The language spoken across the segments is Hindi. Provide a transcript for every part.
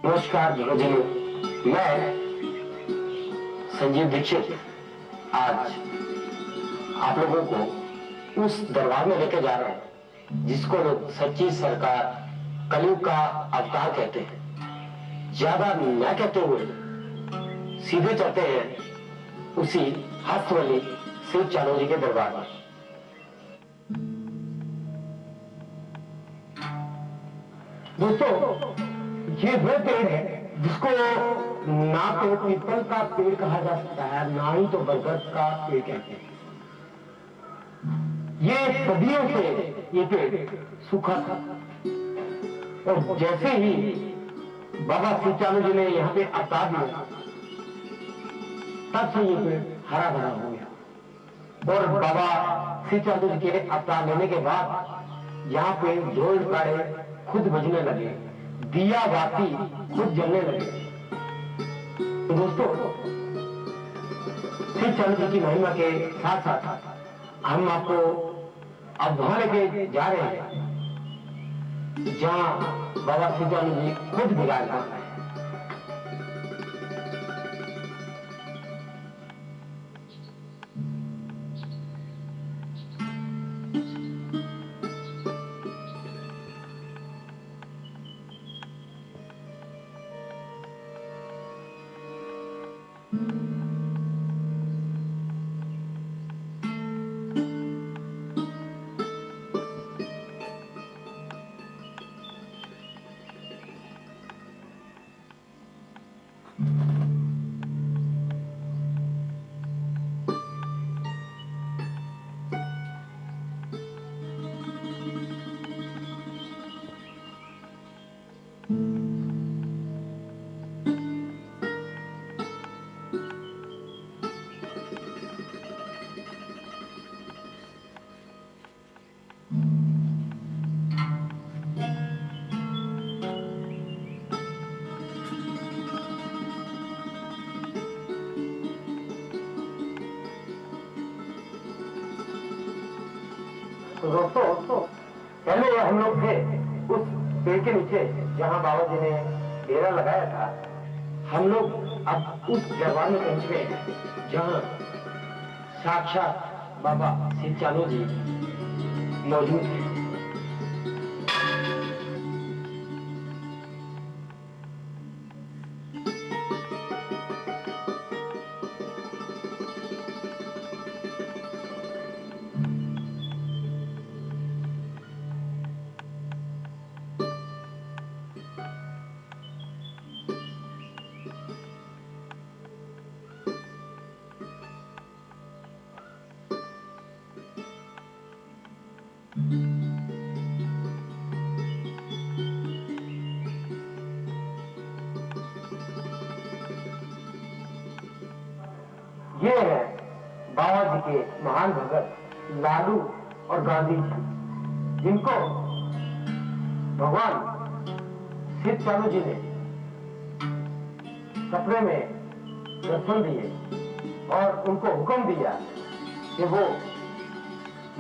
नमस्कार भोजन, मैं संजीव दीक्षित आज आप लोगों को उस दरबार में लेके जा रहे हैं जिसको लोग सच्ची सरकार कलयुग का अवतार कहते हैं। ज्यादा न कहते हुए सीधे चलते हैं उसी हस्तवली शिव चानू जी के दरबार में। दोस्तों, ये वो पेड़ है जिसको ना तो पीपल का पेड़ कहा जा सकता है, ना ही तो बरगद का पेड़ कहते हैं। ये सदियों से ये पेड़ सूखा था और जैसे ही बाबा शिव चानू जी ने यहाँ पे अवतार लिया तब से ये पेड़ हरा भरा हो गया। और बाबा शिव चानू जी के अवतार लेने के बाद यहाँ पे ढोल नगाड़े खुद बजने लगे, दिया बाती खुद जलने लगे। तो दोस्तों, शिव चानू जी की महिमा के साथ साथ हम आपको अब वहां लेके जा रहे हैं जहां बाबा शिव चानू जी खुद विराजमान है। तो दोस्तों, पहले हम लोग थे उस पेड़ के नीचे जहां बाबा जी ने डेरा लगाया था। हम लोग अब उस दरबार में पहुंच गए हैं जहां साक्षात बाबा शिव चानू जी मौजूद हैं। ये है बाबा जी के महान भगत लालू और गांधी जी, जिनको भगवान शिव चानू जी ने सपने में दर्शन दिए और उनको हुक्म दिया कि वो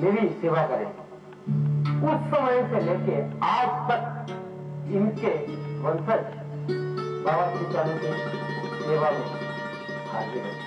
मेरी सेवा करें। उस समय से लेके आज तक इनके वंशज बाबा शिव चानू की सेवा में हाजिर है।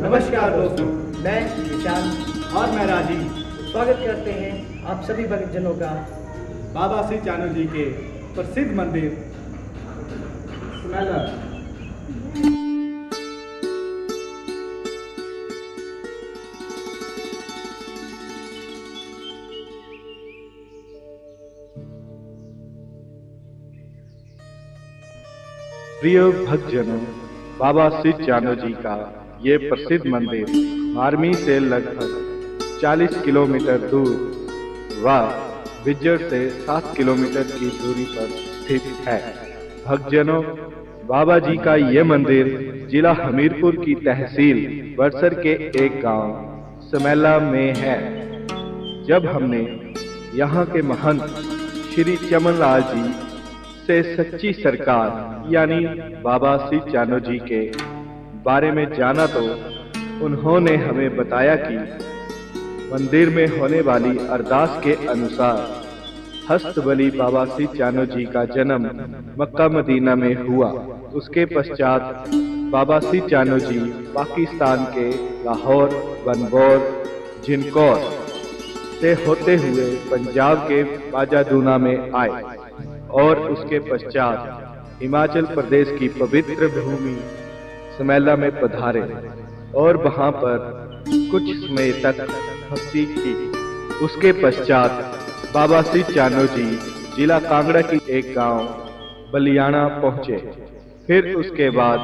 नमस्कार दोस्तों, मैं विशाल और मैं राजीव स्वागत करते हैं आप सभी भक्तजनों का बाबा श्री चानू जी के प्रसिद्ध मंदिर सुमेला। प्रिय भक्तजनों, बाबा श्री चानू जी का ये प्रसिद्ध मंदिर मारमी से लगभग 40 किलोमीटर दूर व बिज्जर से 7 किलोमीटर की दूरी पर स्थित है। भक्तजनों, बाबा जी का ये मंदिर जिला हमीरपुर की तहसील बरसर के एक गांव समेला में है। जब हमने यहाँ के महंत श्री चमनलाल जी से सच्ची सरकार यानी बाबा श्री चानू जी के बारे में जाना तो उन्होंने हमें बताया कि मंदिर में होने वाली अरदास के अनुसार हस्तबली बाबा श्री चानू जी का जन्म मक्का मदीना में हुआ। उसके पश्चात बाबा श्री चानू जी पाकिस्तान के लाहौर, बनबौर, जिनकौर से होते हुए पंजाब के बाजादूना में आए और उसके पश्चात हिमाचल प्रदेश की पवित्र भूमि समेला में पधारे और वहां पर कुछ समय तक भक्ति की। उसके पश्चात बाबा श्री चानू जी जिला कांगड़ा की एक गांव बलियाना पहुंचे। फिर उसके बाद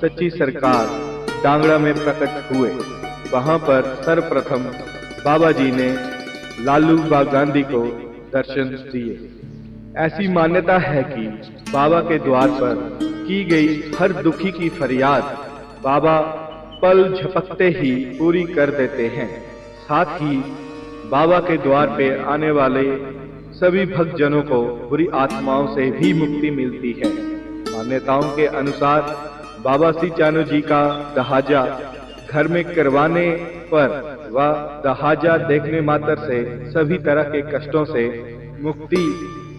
सच्ची सरकार डांगड़ा में प्रकट हुए। वहां पर सर्वप्रथम बाबा जी ने लालू बा गांधी को दर्शन दिए। ऐसी मान्यता है कि बाबा के द्वार पर की गई हर दुखी की फरियाद बाबा पल झपकते ही पूरी कर देते हैं। साथ ही बाबा के द्वार पे आने वाले सभी भक्तजनों को बुरी आत्माओं से भी मुक्ति मिलती है। मान्यताओं के अनुसार बाबा श्री चानू जी का दहाजा घर में करवाने पर व दहाजा देखने मात्र से सभी तरह के कष्टों से मुक्ति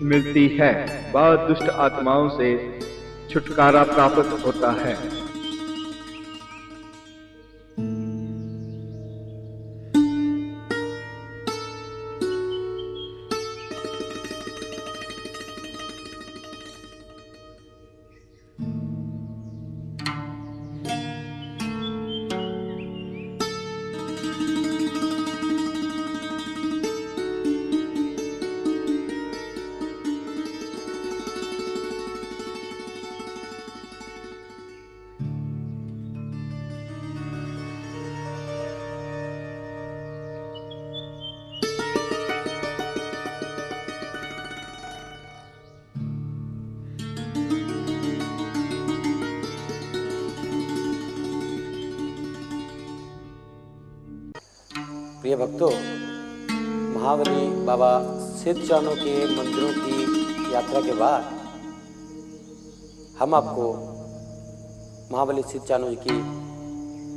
मिलती है व दुष्ट आत्माओं से छुटकारा प्राप्त होता है। प्रिय भक्तों, महाबली बाबा सिद्ध चानू के मंदिरों की यात्रा के बाद हम आपको महाबली सिद्ध चानू जी की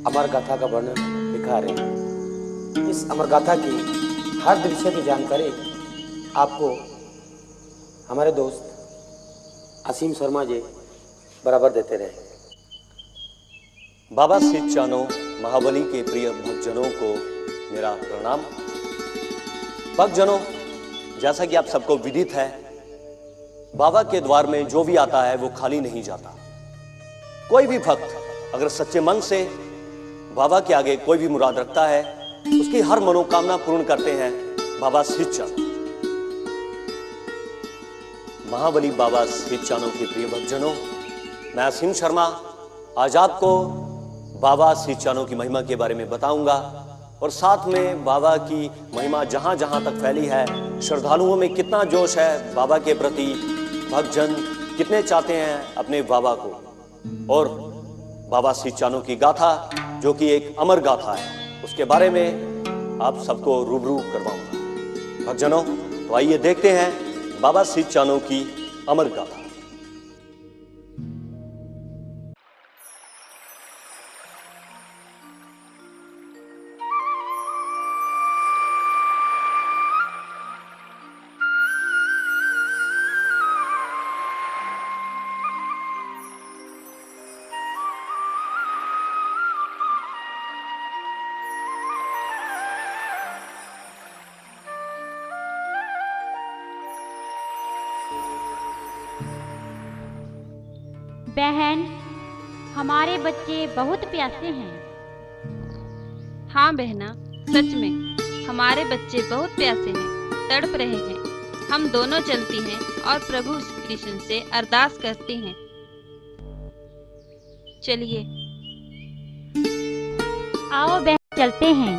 अमर गाथा का वर्णन दिखा रहे हैं। इस अमर गाथा की हर दृश्य की जानकारी आपको हमारे दोस्त असीम शर्मा जी बराबर देते रहे। बाबा सिद्ध चानू महाबली के प्रिय भक्तजनों को मेरा प्रणाम। भक्तजनों, जैसा कि आप सबको विदित है, बाबा के द्वार में जो भी आता है वो खाली नहीं जाता। कोई भी भक्त अगर सच्चे मन से बाबा के आगे कोई भी मुराद रखता है, उसकी हर मनोकामना पूर्ण करते हैं बाबा सिद्ध चानू। महाबली बाबा सिद्ध चानू के प्रिय भक्तजनों, मैं असीम शर्मा आज आपको बाबा सिद्ध चानू की महिमा के बारे में बताऊंगा और साथ में बाबा की महिमा जहां जहां तक फैली है, श्रद्धालुओं में कितना जोश है बाबा के प्रति, भक्तजन कितने चाहते हैं अपने बाबा को, और बाबा सिद्ध चानू की गाथा जो कि एक अमर गाथा है, उसके बारे में आप सबको रूबरू करवाऊंगा। भक्तजनों, तो आइए देखते हैं बाबा सिद्ध चानू की अमर गाथा। बहन, हमारे बच्चे बहुत प्यासे हैं। हाँ बहना, सच में हमारे बच्चे बहुत प्यासे हैं, तड़प रहे हैं। हम दोनों चलती हैं और प्रभु श्री कृष्ण से अरदास करती हैं। चलिए आओ बहन, चलते हैं।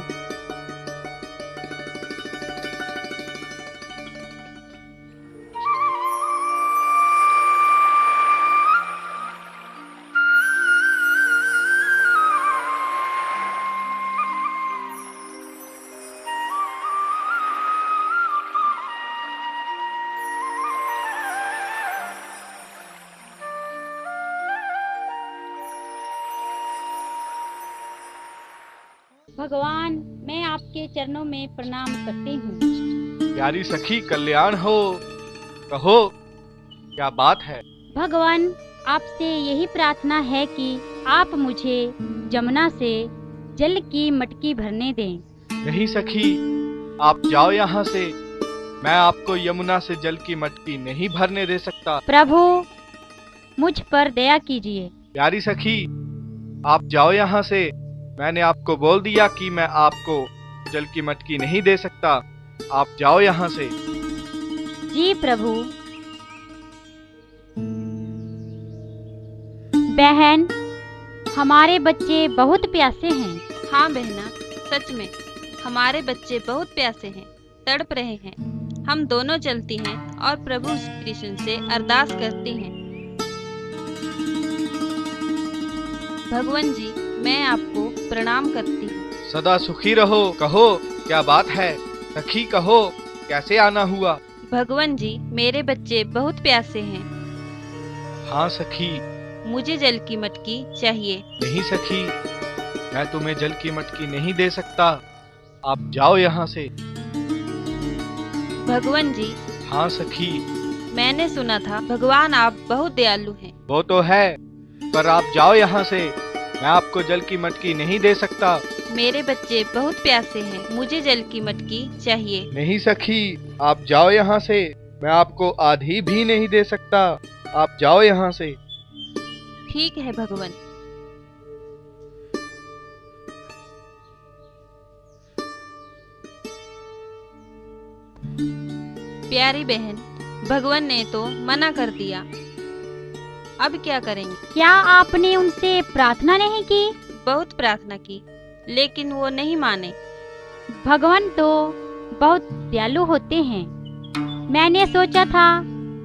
भगवान, मैं आपके चरणों में प्रणाम करती हूँ। प्यारी सखी, कल्याण हो। कहो, क्या बात है? भगवान, आपसे यही प्रार्थना है कि आप मुझे जमुना से जल की मटकी भरने दें। नहीं सखी, आप जाओ यहाँ से। मैं आपको यमुना से जल की मटकी नहीं भरने दे सकता। प्रभु, मुझ पर दया कीजिए। प्यारी सखी, आप जाओ यहाँ से। मैंने आपको बोल दिया कि मैं आपको जल की मटकी नहीं दे सकता। आप जाओ यहाँ से। जी प्रभु। बहन, हमारे बच्चे बहुत प्यासे हैं। हाँ बहना, सच में हमारे बच्चे बहुत प्यासे हैं, तड़प रहे हैं। हम दोनों चलती हैं और प्रभु श्री कृष्ण से अरदास करती हैं। भगवान जी, मैं आपको प्रणाम करती हूँ। सदा सुखी रहो। कहो, क्या बात है? सखी कहो, कैसे आना हुआ? भगवान जी, मेरे बच्चे बहुत प्यासे हैं। हाँ सखी। मुझे जल की मटकी चाहिए। नहीं सखी, मैं तुम्हें जल की मटकी नहीं दे सकता। आप जाओ यहाँ से। भगवान जी। हाँ सखी। मैंने सुना था भगवान आप बहुत दयालु हैं। वो तो है, पर आप जाओ यहाँ से। मैं आपको जल की मटकी नहीं दे सकता। मेरे बच्चे बहुत प्यासे हैं, मुझे जल की मटकी चाहिए। नहीं सखी, आप जाओ यहाँ से। मैं आपको आधी भी नहीं दे सकता। आप जाओ यहाँ से। ठीक है भगवान। प्यारी बहन, भगवान ने तो मना कर दिया, अब क्या करेंगे? क्या आपने उनसे प्रार्थना नहीं की? बहुत प्रार्थना की, लेकिन वो नहीं माने। भगवान तो बहुत दयालु होते हैं। मैंने सोचा था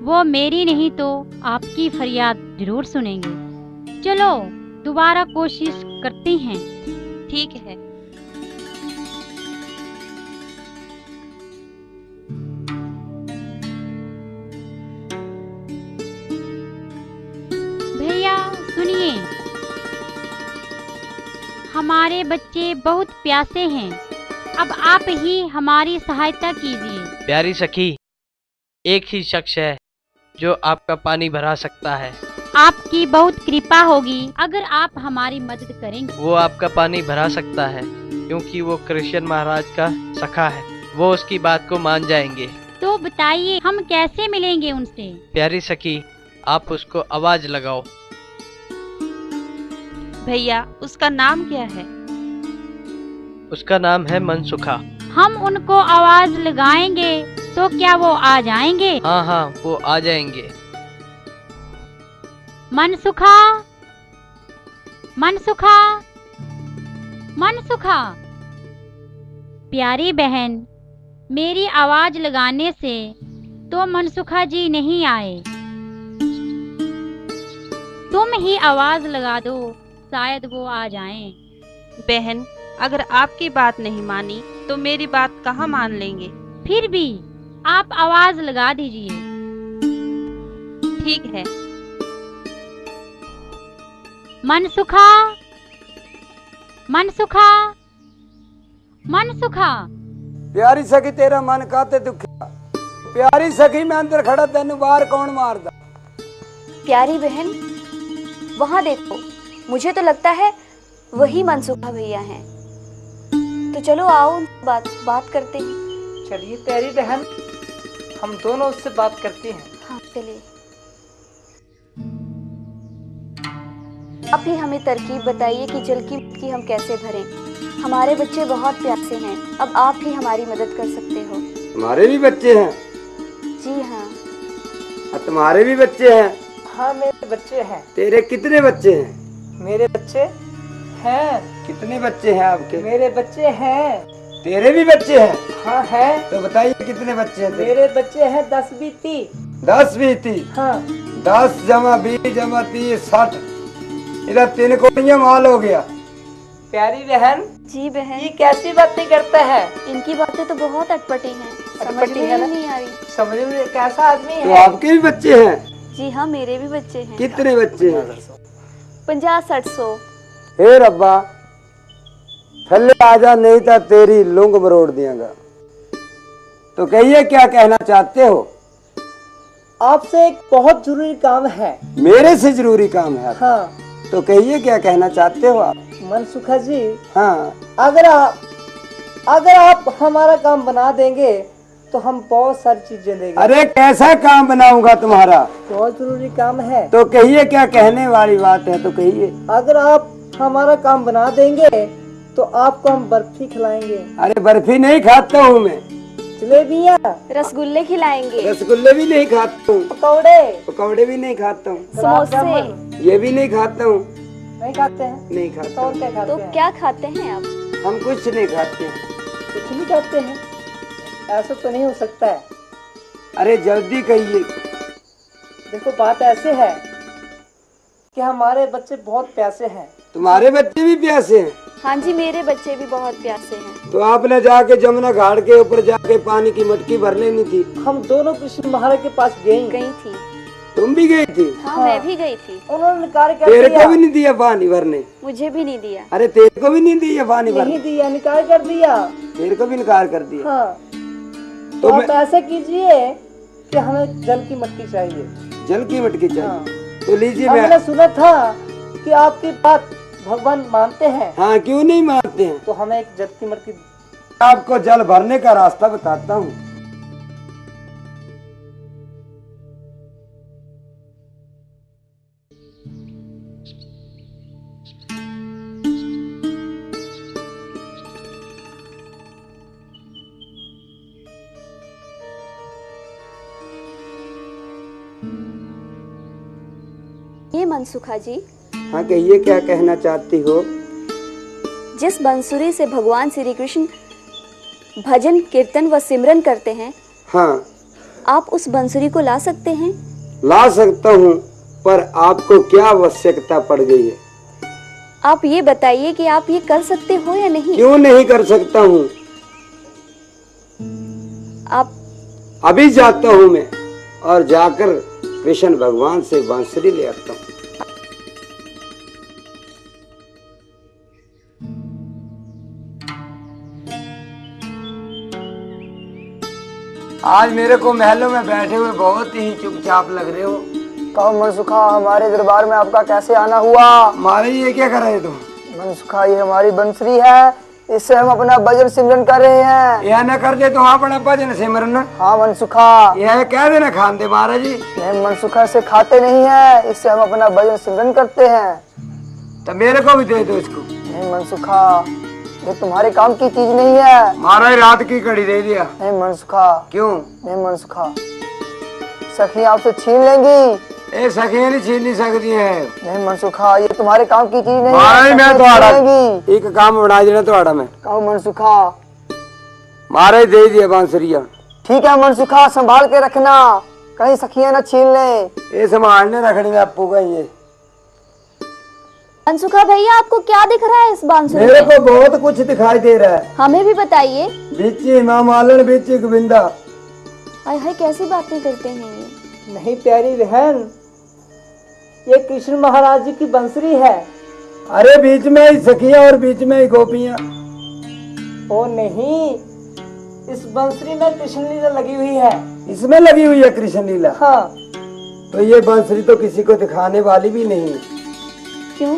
वो मेरी नहीं तो आपकी फरियाद जरूर सुनेंगे। चलो दोबारा कोशिश करते हैं। ठीक है। भैया सुनिए, हमारे बच्चे बहुत प्यासे हैं। अब आप ही हमारी सहायता कीजिए। प्यारी सखी, एक ही शख्स है जो आपका पानी भरा सकता है। आपकी बहुत कृपा होगी अगर आप हमारी मदद करेंगे। वो आपका पानी भरा सकता है क्योंकि वो कृष्ण महाराज का सखा है। वो उसकी बात को मान जाएंगे। तो बताइए, हम कैसे मिलेंगे उनसे? प्यारी सखी, आप उसको आवाज लगाओ। भैया, उसका नाम क्या है? उसका नाम है मनसुखा। हम उनको आवाज लगाएंगे तो क्या वो आ जाएंगे? हाँ हाँ, वो आ जाएंगे। मनसुखा, मनसुखा, मनसुखा। प्यारी बहन, मेरी आवाज लगाने से तो मनसुखा जी नहीं आए। तुम ही आवाज लगा दो, शायद वो आ जाएं। बहन, अगर आपकी बात नहीं मानी तो मेरी बात कहाँ मान लेंगे? फिर भी आप आवाज लगा दीजिए। ठीक है। मनसुखा, मनसुखा, मनसुखा। प्यारी सखी, तेरा मन काते दुखिया। प्यारी सखी, मैं अंदर खड़ा, तेन बाहर कौन मारदा? प्यारी बहन, वहाँ देखो, मुझे तो लगता है वही मनसुखा भैया हैं। तो चलो आओ उनसे बात करते हैं। चलिए प्यारी बहन, हम दोनों उससे बात करते हैं। हाँ चलिए। आप ही हमें तरकीब बताइए कि जल की मटकी हम कैसे भरें। हमारे बच्चे बहुत प्यासे हैं, अब आप ही हमारी मदद कर सकते हो। तुम्हारे भी बच्चे हैं? जी हाँ। और तुम्हारे भी बच्चे हैं? हाँ मेरे बच्चे हैं। तेरे कितने बच्चे हैं? मेरे बच्चे हैं। कितने बच्चे हैं आपके? मेरे बच्चे हैं। तेरे भी बच्चे हैं? हाँ है। तो बताइए कितने बच्चे हैं? मेरे बच्चे हैं 10 बीती। 10 बीती? हाँ। 10 जमा 20 जमा 30 60। इधर 3 कोड़ियाँ माल हो गया। प्यारी बहन। जी बहन। ये कैसी बातें करता है? इनकी बातें तो बहुत अटपटी हैं, समझ अटपटी में है ना? ही नहीं आ रही। समझ में कैसा आदमी तो है? आपके भी बच्चे हैं? जी हाँ, मेरे भी बच्चे हैं। कितने बच्चे हैं? 50-60 हे रब्बा, थल्ले आजा नहीं था तेरी लुंग मरोड़ दियागा। तो कहिए क्या कहना चाहते हो? आपसे एक बहुत जरूरी काम है। मेरे से जरूरी काम है? हाँ। तो कहिए क्या कहना चाहते हो आप? मनसुखा जी। हाँ। अगर आप हमारा काम बना देंगे तो हम बहुत सारी चीजें देंगे। अरे कैसा काम बनाऊंगा तुम्हारा? बहुत जरूरी काम है। तो कहिए क्या कहने वाली बात है, तो कहिए। अगर आप हमारा काम बना देंगे तो आपको हम बर्फी खिलाएंगे। अरे बर्फी नहीं खाता हूँ मैं। जलेबियाँ, रसगुल्ले खिलाएंगे। रसगुल्ले भी नहीं खाता हूँ। पकौड़े भी नहीं खाता हूँ। समोसे ये भी नहीं खाता हूँ। नहीं खाते हैं? नहीं खाता। और क्या खाते तो हैं? क्या खाते हैं आप? हम कुछ नहीं खाते हैं। कुछ नहीं खाते हैं? ऐसा तो नहीं हो सकता है। अरे जल्दी कहिए। देखो बात ऐसे है कि हमारे बच्चे बहुत प्यासे हैं। तुम्हारे बच्चे भी प्यासे हैं? हाँ जी, मेरे बच्चे भी बहुत प्यासे हैं। तो आपने जाके जमुना घाट के ऊपर जाके पानी की मटकी भर लेनी थी। हम दोनों कृष्ण महाराज के पास गई थी। तुम भी गई थी? हाँ, मैं भी गई थी। उन्होंने निकाल कर तेरे दिया। को भी नहीं दिया पानी भरने? मुझे भी नहीं दिया। अरे तेरे को भी नहीं दिया पानी भरने? नहीं दिया, निकाल कर दिया। तेरे को भी निकाल कर दिया? हाँ। तो आप ऐसा कीजिए कि हमें जल की मटकी चाहिए। जल की मटकी चाहिए? हाँ। तो लीजिए। हमने सुना था कि आपकी बात भगवान मानते हैं। हाँ, क्यों नहीं मानते हैं? तो हमें एक जल की मटकी। आपको जल भरने का रास्ता बताता हूँ। ये मनसुखा जी। हाँ कहिए क्या कहना चाहती हो? जिस बंसुरी से भगवान श्री कृष्ण भजन कीर्तन व सिमरन करते हैं, हाँ, आप उस बंसुरी को ला सकते हैं? ला सकता हूँ, पर आपको क्या आवश्यकता पड़ गई है? आप ये बताइए कि आप ये कर सकते हो या नहीं? क्यों नहीं कर सकता हूँ? आप अभी जाता हूँ मैं और जाकर कृष्ण भगवान से बांसुरी ले आता हूँ। आज मेरे को महलों में बैठे हुए बहुत ही चुपचाप लग रहे हो। कहो मनसुखा, हमारे दरबार में आपका कैसे आना हुआ? हमारे ये क्या कर रहे तुम? मनसुखा, ये हमारी बंसुरी है, इससे हम अपना भजन सिमरन कर रहे हैं। यह न कर दे तो अपना भजन सिमरन? हाँ मनसुखा। यह कह देना खान दे महाराज जी। नहीं मनसुखा, से खाते नहीं है, इससे हम अपना भजन सिमरन करते हैं। तो मेरे को भी दे दो इसको। नहीं मनसुखा, ये तुम्हारे काम की चीज नहीं है। महाराज रात की कड़ी दे दिया। नहीं मनसुखा। क्यों? नहीं मनसुखा, सखी आपसे छीन लेंगी। ए सखियां नहीं छीन नहीं सकती है। नहीं मनसुखा, ये तुम्हारे काम की चीज नहीं है। मैं तो एक काम बना देना तो मैं। कहो मनसुखा। महाराज दे दिया बांसुरिया। ठीक है मनसुखा, संभाल के रखना, कहीं सखियां न छीन ले। ये संभालने रखने में आपको का ये। मनसुखा भैया, आपको क्या दिख रहा है इस बांसुरी मेरे में? को बहुत कुछ दिखाई दे रहा है। हमें भी बताइए। बीची माँ मालन बीची गोविंदा। हाय हाय, कैसी बातें करते हैं ये? नहीं प्यारी बहन, ये कृष्ण महाराज जी की बंसुरी है। अरे बीच में ही सखियां और बीच में ही गोपियां। ओ नहीं, इस बंसुरी में कृष्ण लीला लगी हुई है। इसमें लगी हुई है कृष्ण लीला? हाँ। तो ये बांसुरी तो किसी को दिखाने वाली भी नहीं। क्यों?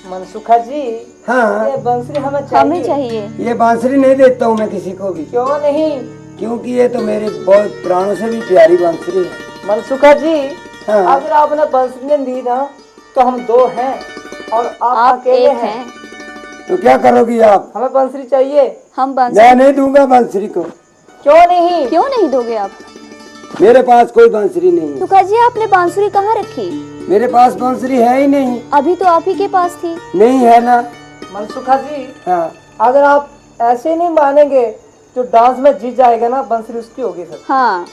मनसुखा जी, हाँ, ये बंसुरी हमें चाहिए। ये बांसुरी नहीं देता हूँ मैं किसी को भी। क्यों नहीं? क्योंकि ये तो मेरे बहुत प्राणों से भी प्यारी बांसुरी है। मनसुखा जी, हाँ। अगर आपने बंसुरी नहीं दी ना तो हम दो हैं। और आप आप अकेले एक हैं। हैं। तो क्या करोगी आप? हमें बंसरी चाहिए। हम बांसुरी मैं नहीं दूंगा बांसुरी को। क्यों नहीं? क्यों नहीं दोगे आप? मेरे पास कोई बांसुरी नहीं है। सुखा जी, आपने बांसुरी कहाँ रखी? मेरे पास बांसुरी है ही नहीं। अभी तो आप ही के पास थी। नहीं है ना। मनसुखा जी, हाँ, अगर आप ऐसे नहीं मानेंगे जो डांस में जीत जाएगा ना, बंसरी उसकी होगी फिर। हाँ,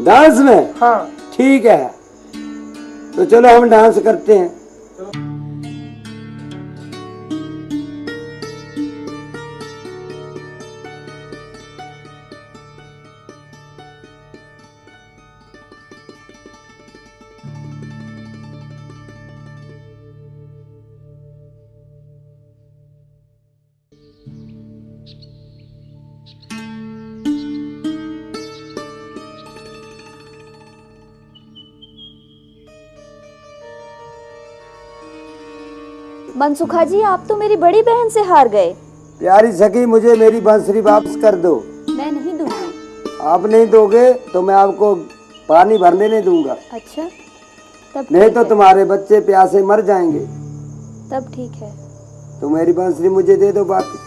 डांस में? हाँ ठीक है, तो चलो हम डांस करते हैं। मनसुखा जी, आप तो मेरी बड़ी बहन से हार गए। प्यारी सखी, मुझे मेरी बांसुरी वापस कर दो। मैं नहीं दूंगी। आप नहीं दोगे तो मैं आपको पानी भरने नहीं दूंगा। अच्छा, तब नहीं ठीक तो है। तुम्हारे बच्चे प्यासे मर जाएंगे। तब ठीक है, तो मेरी बांसुरी मुझे दे दो वापस।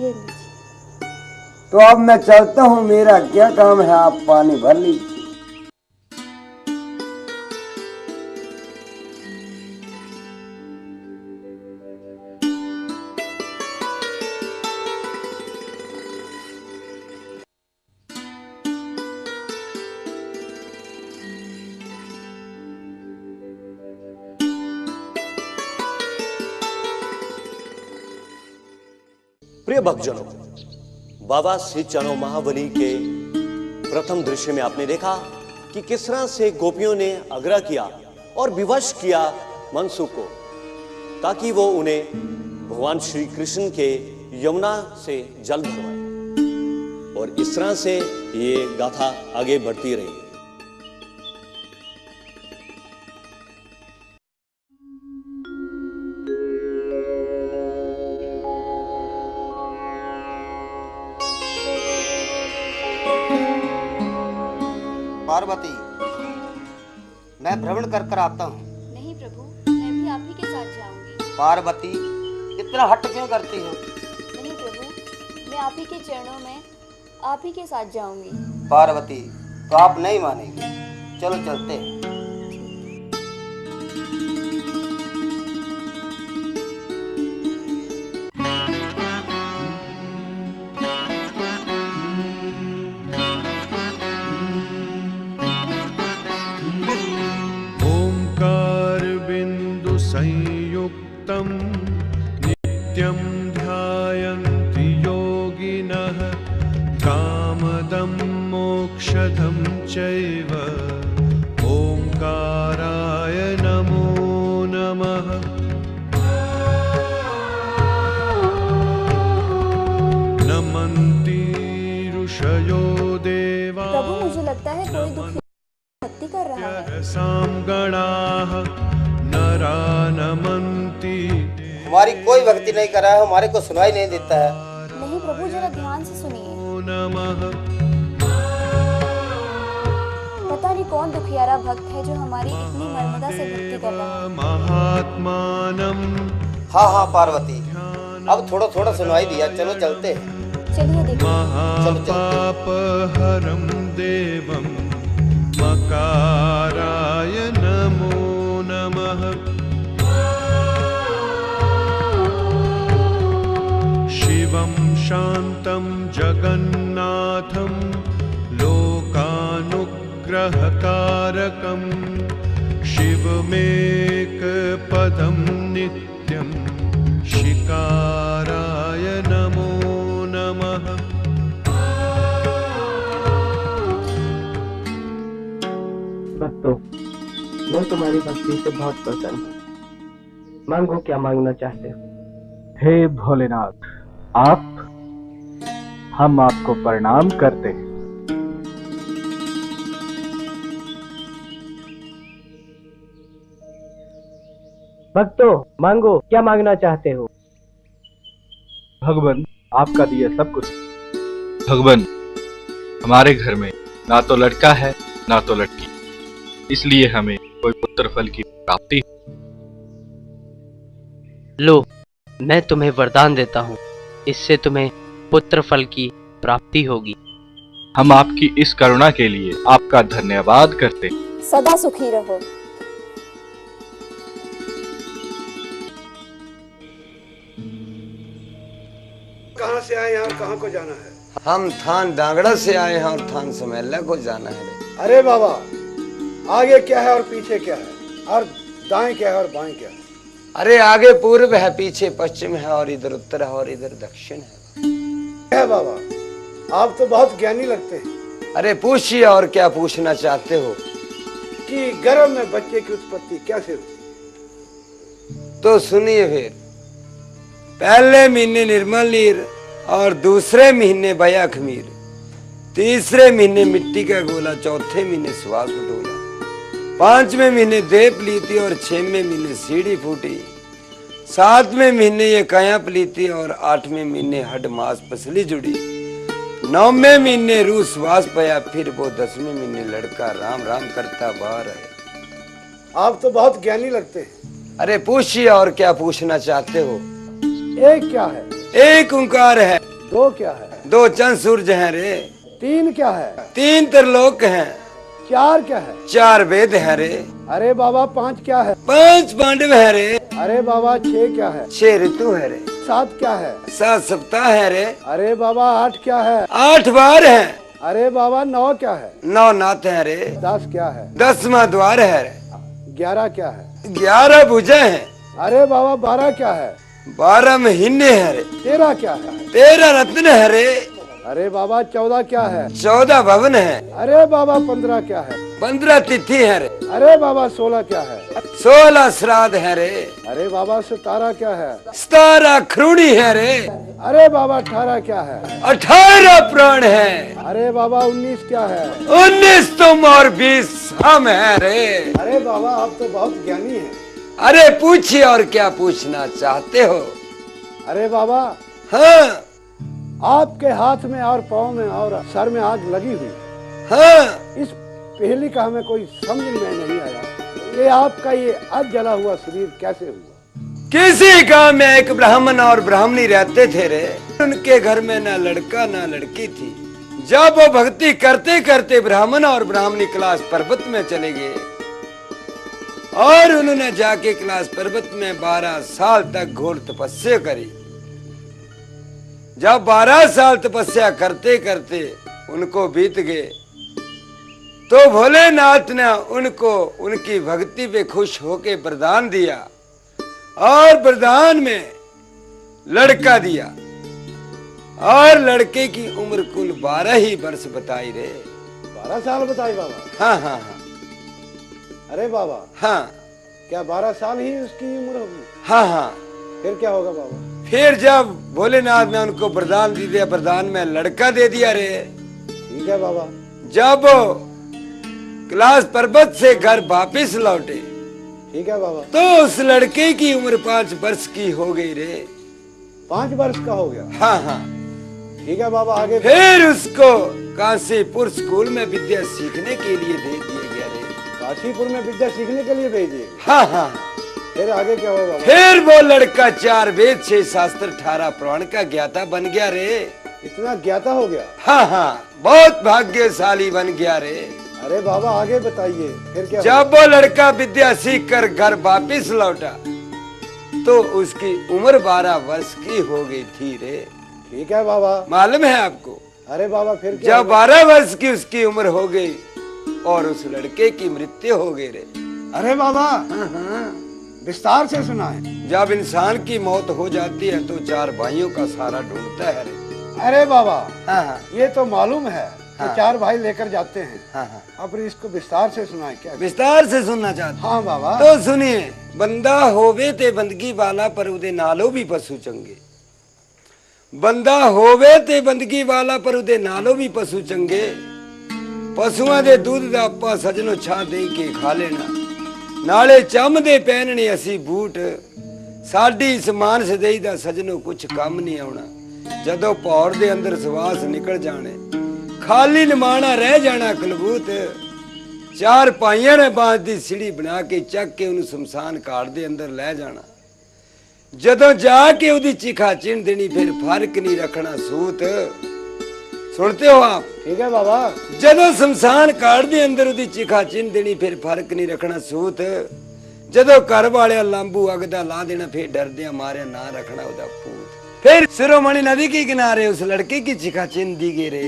ये लीजिए। तो अब मैं चलता हूँ, मेरा क्या काम है, आप पानी भर लीजिए। प्रिय भक्तजनों, बाबा श्री चनो महाबली के प्रथम दृश्य में आपने देखा कि किस तरह से गोपियों ने आग्रह किया और विवश किया मनसुख को, ताकि वो उन्हें भगवान श्री कृष्ण के यमुना से जल भरवाए। और इस तरह से ये गाथा आगे बढ़ती रही। पार्वती, मैं भ्रमण कर कर आता हूँ। नहीं प्रभु, मैं भी आप ही के साथ जाऊंगी। पार्वती, इतना हट क्यों करती हो? नहीं प्रभु, मैं आप ही के चरणों में आप ही के साथ जाऊंगी। पार्वती, तो आप नहीं मानेगी। चलो चलते हैं। ओंकार बिंदु संयुक्तम नित्यं ध्यायन्ति योगिनः कामदं मोक्षदं चैव ओंकाराय नमो नमः। नमन्ति ऋषयो देवा। प्रभु, मुझे लगता है कोई दुखी भक्ति कर रहा है। गणाः नरा नमन्ति। हमारी कोई भक्ति नहीं कर रहा है, हमारे को सुनाई नहीं देता है। नहीं प्रभु, जरा ध्यान से सुनिए। पता नहीं कौन दुखियारा भक्त है जो हमारी इतनी मर्मदा से भक्ति कर रहा है। महात्मानम। हाँ हाँ पार्वती, अब थोड़ा थोड़ा सुनाई दिया। चलो चलते हैं। चलिए देखिए। महापापहरं देवं मकाराय नमो नमः। शिवं शान्तं जगन्नाथं लोकानुग्रहकारकं शिवमेकपदं नित्यं शिकाराय नमो नमः। भक्तों, मैं तुम्हारी भक्ति से बहुत प्रसन्न हूँ। मांगो, क्या मांगना चाहते हो? हे भोलेनाथ, आप, हम आपको प्रणाम करते हैं। भक्तों, मांगो, क्या मांगना चाहते हो? भगवान, आपका दिया सब कुछ। भगवान, हमारे घर में ना तो लड़का है ना तो लड़की, इसलिए हमें कोई पुत्र फल की प्राप्ति। लो, मैं तुम्हें वरदान देता हूँ, इससे तुम्हें पुत्र फल की प्राप्ति होगी। हम आपकी इस करुणा के लिए आपका धन्यवाद करते हैं। सदा सुखी रहो। कहाँ से आए हैं और कहाँ को जाना है? हम थान डांगड़ा से आए हैं और थान समेला को जाना है। अरे बाबा, आगे क्या है और पीछे क्या है, और दाएं क्या है और बाएं क्या है? अरे आगे पूर्व है, पीछे पश्चिम है, और इधर उत्तर है और इधर दक्षिण है। बाबा, आप तो बहुत ज्ञानी लगते हैं। अरे पूछिए, और क्या पूछना चाहते हो? कि गर्भ में बच्चे की उत्पत्ति कैसे हुई? तो सुनिए फिर। पहले महीने निर्मल नीर और दूसरे महीने बया खमीर, तीसरे महीने मिट्टी का गोला, चौथे महीने श्वास डोला, पांचवें महीने देप ली थी और छवें महीने सीढ़ी फूटी, सातवें महीने ये काया पली थी और आठवें महीने हड मांस पसली जुड़ी, नौवें महीने रूह श्वास पाया, फिर वो 10वें महीने लड़का राम राम करता बाहर आया। आप तो बहुत ज्ञानी लगते हैं। अरे पूछिए, और क्या पूछना चाहते हो? एक क्या है? एक ओंकार है। दो क्या है? दो चंद सूरज हैं रे। तीन क्या है? तीन त्रिलोक हैं। चार क्या है? चार वेद हैं रे। अरे बाबा, पांच क्या है? पांच पांडव हैं रे। अरे बाबा, छह क्या है? छह ऋतु है रे। सात क्या है? सात सप्ताह है रे। अरे बाबा, आठ क्या है? आठ बार है। अरे बाबा, नौ क्या है? नौ नाथ है रे। 10 क्या है? 10वां द्वार है रे। 11 क्या है? 11 भुजा है। अरे बाबा, 12 क्या है? 12 महीने है रे। 13 क्या है? 13 रत्न है रे। अरे बाबा, 14 क्या है? 14 भवन है। अरे बाबा, 15 क्या है? 15 तिथि है रे। अरे बाबा, 16 क्या है? 16 श्राद्ध है रे। अरे बाबा, 17 क्या है? 17 खरूणी है रे। अरे बाबा, 18 क्या है? 18 प्राण है। अरे बाबा, 19 क्या है? 19 तुम और 20 हम है रे। अरे बाबा, आप तो बहुत ज्ञानी हैं। अरे पूछिए, और क्या पूछना चाहते हो? अरे बाबा, हाँ, आपके हाथ में और पाँव में और सर में आग लगी हुई। हाँ, इस पहेली का हमें कोई समझ में नहीं आया। ये आपका ये अध जला हुआ शरीर कैसे हुआ? किसी गांव में एक ब्राह्मण और ब्राह्मणी रहते थे रे। उनके घर में ना लड़का ना लड़की थी। जब वो भक्ति करते करते ब्राह्मण और ब्राह्मणी कैलाश पर्वत में चले गए और उन्होंने जाके कैलाश पर्वत में 12 साल तक घोर तपस्या करी। जब 12 साल तपस्या करते करते उनको बीत गए तो भोलेनाथ ने उनको उनकी भक्ति पे खुश होके वरदान दिया और वरदान में लड़का दिया और लड़के की उम्र कुल 12 ही वर्ष बताई रे। 12 साल बताई बाबा? हाँ हाँ हाँ। अरे बाबा, हाँ, क्या 12 साल ही उसकी उम्र होगी? हाँ हाँ। फिर क्या होगा बाबा? फिर जब भोलेनाथ ने उनको वरदान दे दिया, वरदान में लड़का दे दिया रे। ठीक है बाबा। जब कैलाश पर्वत से घर वापिस लौटे, ठीक है बाबा, तो उस लड़के की उम्र 5 वर्ष की हो गई रे। 5 वर्ष का हो गया? हाँ हाँ। ठीक है बाबा, आगे? फिर उसको काशीपुर स्कूल में विद्या सीखने के लिए भेज दिया गया रे। काशीपुर में विद्या सीखने के लिए भेज दिए? हाँ हाँ। फिर आगे क्या होगा? फिर वो लड़का 4 वेद 6 शास्त्र 18 पुराण का ज्ञाता बन गया रे। इतना ज्ञाता हो गया? हाँ हाँ, बहुत भाग्यशाली बन गया रे। अरे बाबा, आगे बताइए, फिर क्या? जब वो लड़का विद्या सीख कर घर वापिस लौटा तो उसकी उम्र 12 वर्ष की हो गई थी रे। ठीक है बाबा। मालूम है आपको? अरे बाबा, फिर क्या? जब 12 वर्ष की उसकी उम्र हो गई और उस लड़के की मृत्यु हो गई रे। अरे बाबा, हाँ, विस्तार से सुना है। जब इंसान की मौत हो जाती है तो 4 भाइयों का सहारा ढूंढता है रे। अरे बाबा, हाँ, ये तो मालूम है कि हाँ, 4 भाई लेकर जाते हैं। हाँ, अब इसको विस्तार से सुनाए क्या? विस्तार से सुनना चाहते? हाँ बाबा। तो सुनिए। बंदा होवे ते बंदगी वाला पर उदे नालो भी पशु चंगे। बंदा होवे ते बंदगी वाला पर उदे नालो भी पशु चंगे। पशुआं दे दूध दा आपा सजनो छा दे के खा लेना, नाले चम दे पहनने असी बूट, साडी इस मानस देई दा सजनो कुछ काम नहीं आउना। जदों पौड़ दे अंदर सवास निकल जाने, खाली निमाना रह जाना कलबूत। 4 पाइयां ने बांस दी सीढ़ी बना के चक के उन्हें शमशान घाट दे अंदर ले जाना। जदों जाके उदी चिखा चिन देनी फिर फर्क नहीं रखना सूत। सुनते हो आप? ठीक है बाबा। जदों शमशान काट दे अंदर उदी चिखा चिन देनी फिर फर्क नहीं रखना सूत। जदों घर वाले लांबू अगदा ला देना फिर डरदे मारे ना रखना उदा पूत। फिर शिरोमणि नदी के किनारे उस लड़के की चिखा चिन दी गई रे।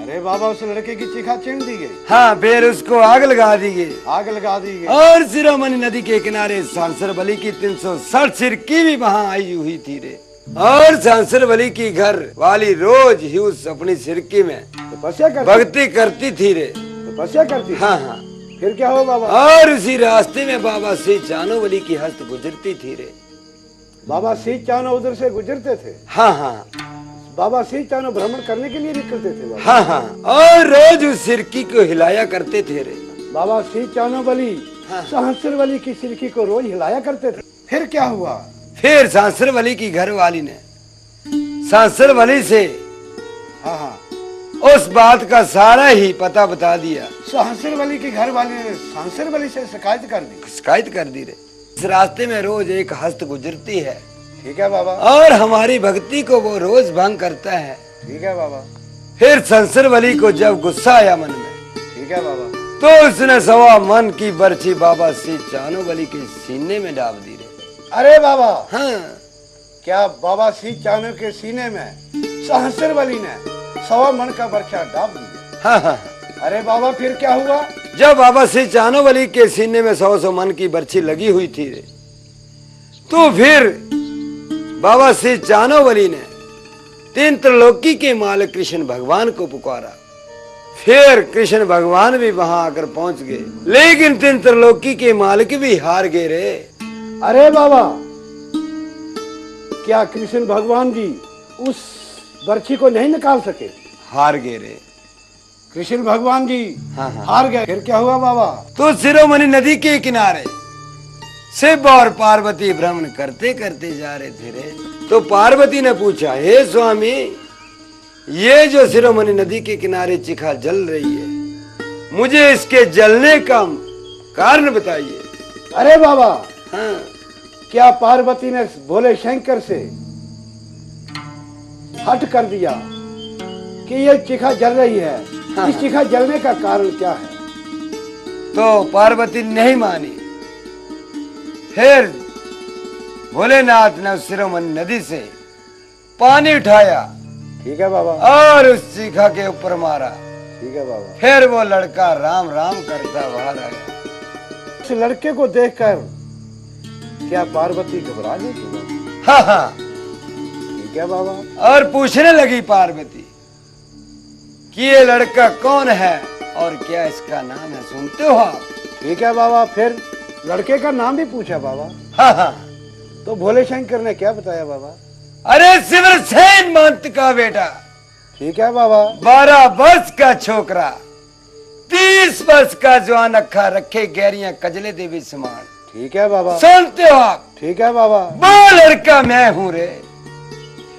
अरे बाबा उस लड़के की चिखा चिन दी गई? हाँ, फिर उसको आग लगा दी गई। आग लगा दी गई। और शिरोमणि नदी के किनारे सांसर बलि की 360 सिरकी भी वहाँ आई हुई थी रे। और सांसर बलि की घर वाली रोज ही उस अपनी सिरकी में तपस्या करती, भक्ति करती थी रे। तपस्या करती? हाँ हाँ। फिर क्या हो बाबा? और उसी रास्ते में बाबा श्री चानो बलि की हस्त गुजरती थी रे। बाबा श्री चानो उधर से गुजरते थे? हाँ हाँ। बाबा श्री चानो भ्रमण करने के लिए निकलते थे बाबा? हाँ हाँ। और रोज उस सिरकी को हिलाया करते थे रे। बाबा श्री चानो बलि सहस्र बलि की सिरकी को रोज हिलाया करते थे। फिर क्या हुआ? फिर सहस्र बलि की घर वाली ने सहस्र बलि से हाँ हाँ उस बात का सारा ही पता बता दिया। सहस्र बलि की घर वाली ने सहस्र बलि से शिकायत कर दी? शिकायत कर दी रे। इस रास्ते में रोज एक हस्त गुजरती है। ठीक है बाबा। और हमारी भक्ति को वो रोज भंग करता है। ठीक है बाबा। फिर सहस्र बलि को जब गुस्सा आया मन में, ठीक है बाबा, तो उसने 1.25 मन की बर्छी बाबा श्री चानो बलि के सीने में डाल दी रे। अरे बाबा। हाँ। क्या बाबा श्री चानो के सीने में सहस्र बलि ने 1.25 मन का बर्छा डाल दी? हाँ हाँ। अरे बाबा फिर क्या हुआ? जब बाबा श्री चानो बलि के सीने में 100 मन की बर्छी लगी हुई थी रे, तो फिर बाबा श्री चानो बलि ने 3 त्रिलोकी के मालिक कृष्ण भगवान को पुकारा। फिर कृष्ण भगवान भी वहां आकर पहुंच गए, लेकिन 3 त्रिलोकी के मालिक भी हार गए रे। अरे बाबा, क्या कृष्ण भगवान जी उस बर्छी को नहीं निकाल सके? हार गए रे। कृष्ण भगवान जी हाँ हाँ। हार गए। फिर क्या हुआ बाबा? तो शिरोमणि नदी के किनारे शिव और पार्वती भ्रमण करते करते जा रहे थे रे। तो पार्वती ने पूछा, हे स्वामी, ये जो शिरोमणि नदी के किनारे चिखा जल रही है, मुझे इसके जलने का कारण बताइए। अरे बाबा। हाँ। क्या पार्वती ने भोले शंकर से हट कर दिया कि ये चिखा जल रही है? हाँ। इस चिखा जलने का कारण क्या है? तो पार्वती नहीं मानी। फिर भोलेनाथ ने उस शिरोमणि नदी से पानी उठाया। ठीक है बाबा। और उस चिखा के ऊपर मारा। ठीक है बाबा। फिर वो लड़का राम राम करता बाहर आ गया। उस लड़के को देखकर क्या पार्वती घबरा गई थी बाबा? हाँ हाँ। ठीक है बाबा। और पूछने लगी पार्वती कि ये लड़का कौन है और क्या इसका नाम है, सुनते हो आप? ठीक है बाबा। फिर लड़के का नाम भी पूछा बाबा? हाँ हाँ। तो भोले शंकर ने क्या बताया बाबा? अरे शिवरसेन महंत का बेटा। ठीक है बाबा। 12 वर्ष का छोकरा, 30 वर्ष का जवान अखा रखे गहरियां कजले देवी समान। ठीक है बाबा। सुनते हो आप? ठीक है बाबा। वो लड़का मैं हूँ रे,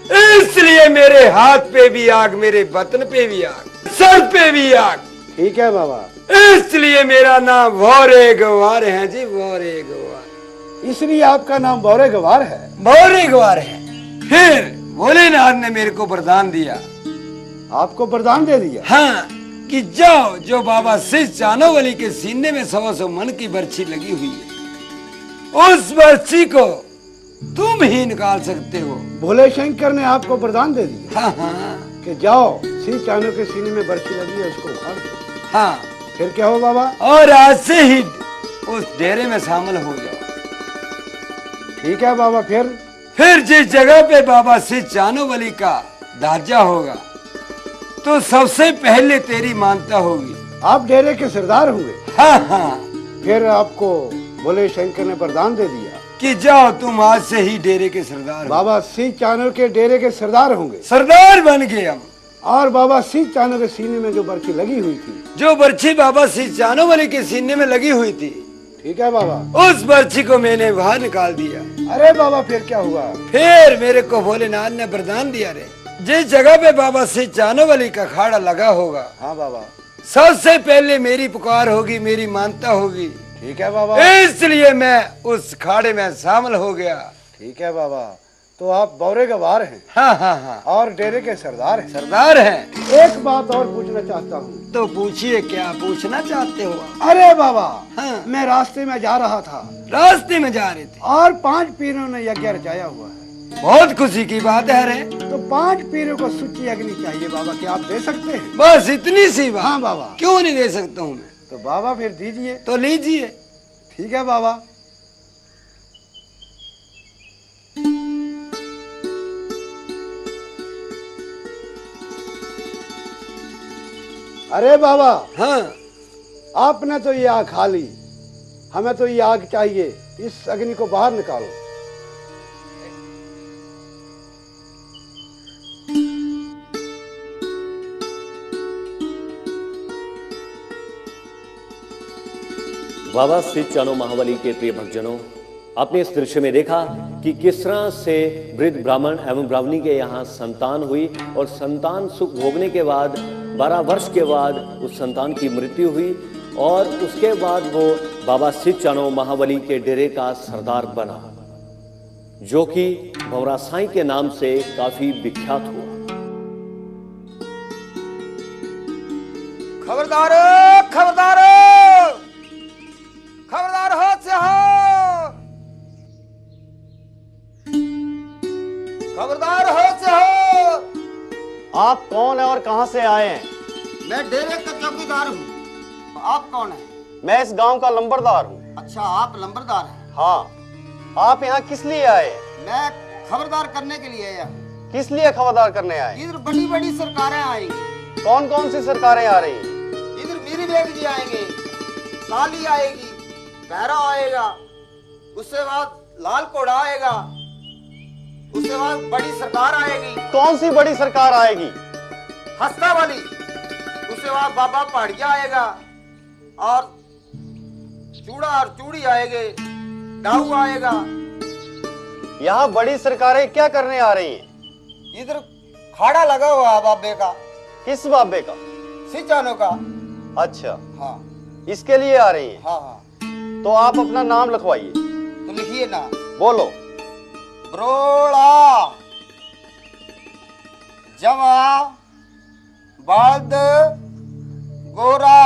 इसलिए मेरे हाथ पे भी आग, मेरे बतन पे भी आग, सर पे भी आग। ठीक है बाबा। इसलिए मेरा नाम भौरे गवार है जी, भौरे गवार। इसलिए आपका नाम भौरे गवार है? भौरे गवार है। फिर भोलेनाथ ने मेरे को वरदान दिया। आपको वरदान दे दिया? हाँ, कि जाओ, जो बाबा श्री चानो बलि के सीने में 100 मन की बर्छी लगी हुई है, उस बर्छी को तुम ही निकाल सकते हो। भोले शंकर ने आपको वरदान दे दिया? हाँ हाँ। कि जाओ, श्री चानो के सीने में बर्छी लगी है, उसको उखाड़ दो। हाँ। फिर क्या हो बाबा? और आज से ही उस डेरे में शामिल हो जाओ। ठीक है बाबा। फिर जिस जगह पे बाबा श्री चानो बलि का दाजा होगा, तो सबसे पहले तेरी मानता होगी। आप डेरे के सरदार होंगे? हाँ हाँ। फिर आपको भोले शंकर ने वरदान दे दिया कि जाओ, तुम आज से ही डेरे के सरदार। बाबा श्री चानो के डेरे के सरदार होंगे? सरदार बन गए हम। और बाबा श्री चानो के सीने में जो बर्छी लगी हुई थी, जो बर्छी बाबा श्री चानो बलि के सीने में लगी हुई थी, ठीक है बाबा, उस बर्छी को मैंने बाहर निकाल दिया। अरे बाबा फिर क्या हुआ? फिर मेरे को भोलेनाथ ने वरदान दिया रे, जिस जगह पे बाबा श्री चानो बलि का अखाड़ा लगा होगा, हाँ बाबा, सबसे पहले मेरी पुकार होगी, मेरी मानता होगी। ठीक है बाबा। इसलिए मैं उस खाड़े में शामिल हो गया। ठीक है बाबा, तो आप बौरे गवार हैं। हाँ हाँ हाँ। और डेरे के सरदार हैं। सरदार हैं। एक बात और पूछना चाहता हूँ। तो पूछिए, क्या पूछना चाहते हो? अरे बाबा, हाँ। मैं रास्ते में जा रहा था। रास्ते में जा रहे थे और 5 पीरों ने यज्ञ रचाया हुआ है। बहुत खुशी की बात है रे। तो 5 पीरों को सूची अग्नि चाहिए बाबा, क्या आप दे सकते हैं? बस इतनी सी बात? हाँ बाबा। क्यों नहीं दे सकता हूँ मैं? तो बाबा फिर दीजिए। तो लीजिए। ठीक है बाबा। अरे बाबा, हाँ, आपने तो ये आग खा ली, हमें तो ये आग चाहिए। इस अग्नि को बाहर निकालो। बाबा श्री चानो महाबली के प्रिय भक्तजनों, आपने इस दृश्य में देखा कि किस तरह से वृद्ध ब्राह्मण एवं ब्राह्मणी के यहाँ संतान हुई और संतान सुख भोगने के बाद 12 वर्ष के बाद उस संतान की मृत्यु हुई और उसके बाद वो बाबा श्री चानो महाबली के डेरे का सरदार बना, जो कि भंवरा साईं के नाम से काफी विख्यात हुआ। खबरदार खबरदार खबरदार, हो से हो, खबरदार हो से हो। आप कौन है और कहां से आए हैं? मैं डेरे का चौकीदार हूँ। आप कौन है? मैं इस गांव का लंबरदार हूँ। अच्छा, आप लंबरदार हैं? हाँ। आप यहाँ किस लिए आए? मैं खबरदार करने के लिए आया। किस लिए खबरदार करने आए? इधर बड़ी बड़ी सरकारें आएंगी। कौन कौन सी सरकारें आ रही हैं? इधर मीरी बेग जी आएंगे, साली आएगी, पैरा आएगा, उससे बाद लाल कोड़ा आएगा, उसके बाद बड़ी सरकार आएगी। कौन सी बड़ी सरकार आएगी? हस्ता वाली। उसके बाद बाबा पहाड़िया आएगा और चूड़ा और चूड़ी आएंगे, डाऊ आएगा। यहाँ बड़ी सरकारें क्या करने आ रही हैं? इधर खाड़ा लगा हुआ है बाबे का। किस बाबे का? श्री चानो का। अच्छा, हाँ, इसके लिए आ रही हैं। हाँ हाँ। तो आप अपना नाम लिखवाइए। तो लिखिए ना। बोलो। ब्रोड़ा जमा बल्द गोरा।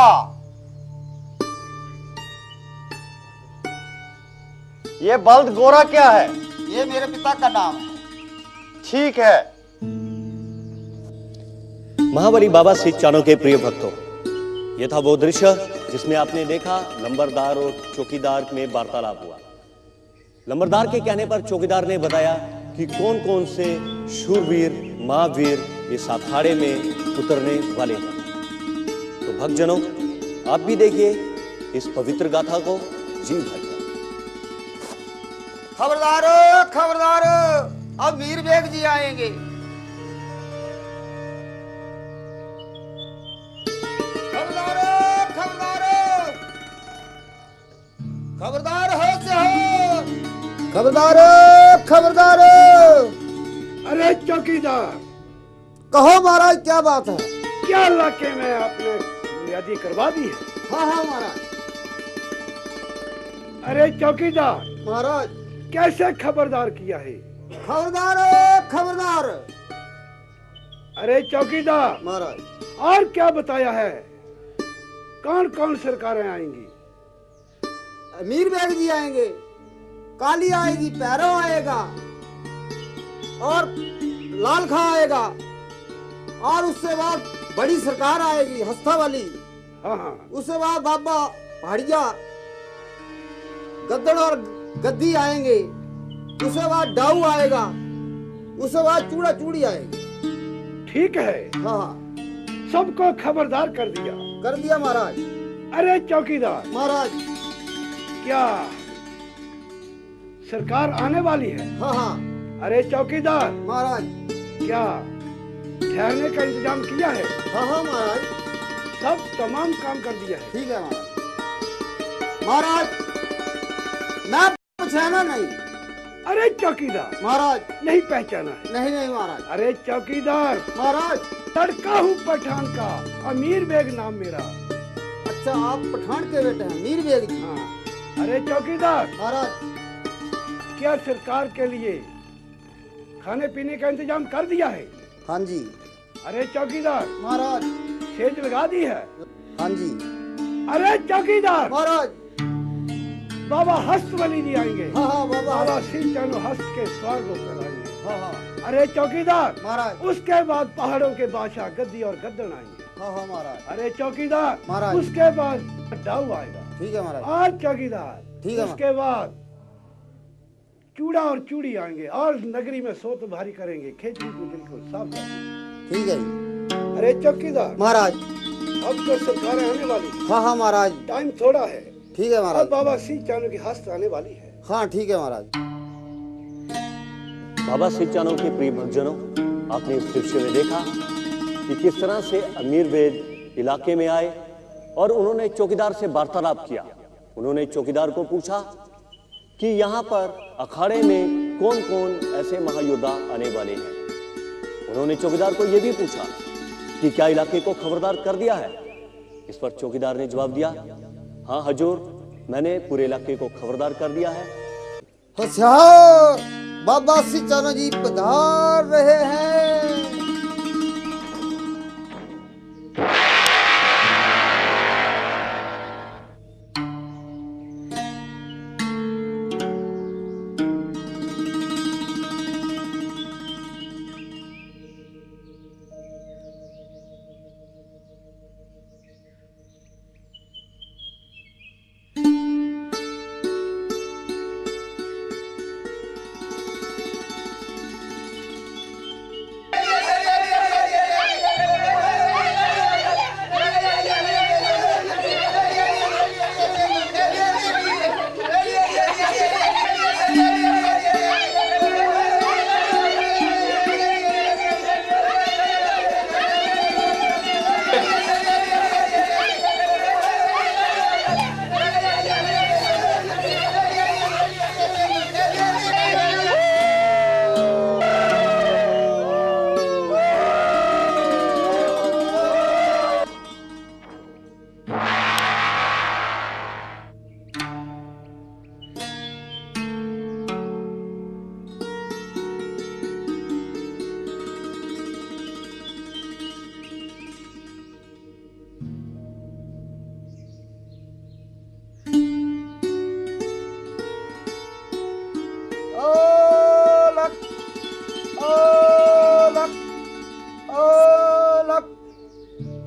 ये बल्द गोरा क्या है? ये मेरे पिता का नाम है। ठीक है। महाबली बाबा श्री चानो के प्रिय भक्तों, यह था वो दृश्य जिसमें आपने देखा लंबरदार और चौकीदार में वार्तालाप हुआ। लंबरदार के कहने पर चौकीदार ने बताया कि कौन कौन से शूरवीर महावीर इस अखाड़े में उतरने वाले हैं। तो भक्तजनों, आप भी देखिए इस पवित्र गाथा को जी भर। खबरदार खबरदार, अब मीर बेग जी आएंगे। खबरदार खबरदार, खबरदार हो से हो, खबरदार खबरदार। अरे चौकीदार, कहो महाराज, क्या बात है? क्या इलाके में आपने बुनियादी करवा दी है? हाँ हाँ महाराज। अरे चौकीदार महाराज, कैसे खबरदार किया है? खबरदार खबरदार। अरे चौकीदार महाराज, और क्या बताया है? कौन कौन सरकारें आएंगी? मीर बेग जी आएंगे, काली आएगी, पैरो आएगा और लाल खा आएगा और उससे बाद बड़ी सरकार आएगी, हस्ता वाली। हाँ। उसके बाद बाबा पहाड़िया, गद्दड़ और गद्दी आएंगे। उसके बाद डाऊ आएगा, उसके बाद चूड़ा चूड़ी आएगी। ठीक है। हाँ, सबको खबरदार कर दिया। कर दिया महाराज। अरे चौकीदार महाराज, क्या सरकार आने वाली है? हाँ हाँ। अरे चौकीदार महाराज, क्या ठहरने का इंतजाम किया है? हाँ हाँ महाराज, सब तमाम काम कर दिया है। ठीक है महाराज। मैं पहचाना नहीं। अरे चौकीदार महाराज, नहीं पहचाना है? नहीं नहीं महाराज। अरे चौकीदार महाराज, लड़का हूँ पठान का, अमीर बेग नाम मेरा। अच्छा, आप पठान के बेटे हैं, मीर बेग जी? हाँ। अरे चौकीदार महाराज, क्या सरकार के लिए खाने पीने का इंतजाम कर दिया है? हाँ जी। अरे चौकीदार महाराज। सेज लगा दी है? हाँ जी। अरे चौकीदार महाराज। बाबा हस्तबली जी आएंगे। हाँ हाँ बाबा। बाबा श्री चानो हस्त के स्वागत होकर आएंगे। हाँ हाँ। अरे चौकीदार महाराज। उसके बाद पहाड़ों के बादशाह गद्दी और गद्दन आएंगे। हाँ हाँ महाराज। अरे चौकीदार महाराज। उसके बाद डाऊ आएगा। ठीक है महाराज। और चौकीदार ठीक है। उसके बाद चूड़ा और चूड़ी आएंगे और नगरी में सोत भारी करेंगे, खेतरी को बिल्कुल साफ करेंगे। ठीक है। अरे चौकीदार महाराज। अब तो सरकार आने वाली। हाँ हाँ महाराज। टाइम थोड़ा है। ठीक है महाराज। अब बाबा श्री चानो की हस्त आने वाली है। हाँ ठीक है महाराज। बाबा श्री चानो के प्रिय भक्तजनों, आपने इस दृश्य में देखा कि किस तरह से अमीर वैद इलाके में आए और उन्होंने चौकीदार से वार्तालाप किया। उन्होंने चौकीदार को पूछा कि यहाँ पर अखाड़े में कौन कौन ऐसे महायोद्धा आने वाले हैं। उन्होंने चौकीदार को यह भी पूछा कि क्या इलाके को खबरदार कर दिया है। इस पर चौकीदार ने जवाब दिया, हाँ हजूर, मैंने पूरे इलाके को खबरदार कर दिया है। होशियार बाबा श्री चानो जी पधार रहे हैं।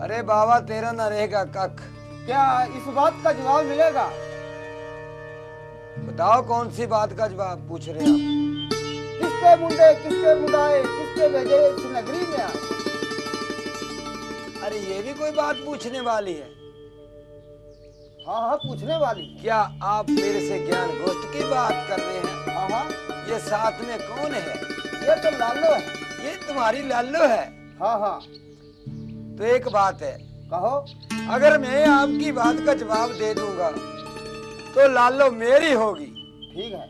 अरे बाबा तेरा ना रहेगा कख। क्या इस बात का जवाब मिलेगा? बताओ कौन सी बात का जवाब पूछ रहे हैं आप? किसके मुंडे किसके मुंडाए किसके भेजे इस नगरी में आए? अरे ये भी कोई बात पूछने वाली है? हाँ हाँ पूछने वाली। क्या आप मेरे से ज्ञान गोष्ठ की बात कर रहे हैं? हाँ हाँ। ये साथ में कौन है? ये तो लालो है। ये तुम्हारी लालो है? हाँ हाँ। तो एक बात है, कहो। अगर मैं आपकी बात का जवाब दे दूंगा तो लालो मेरी होगी। ठीक है।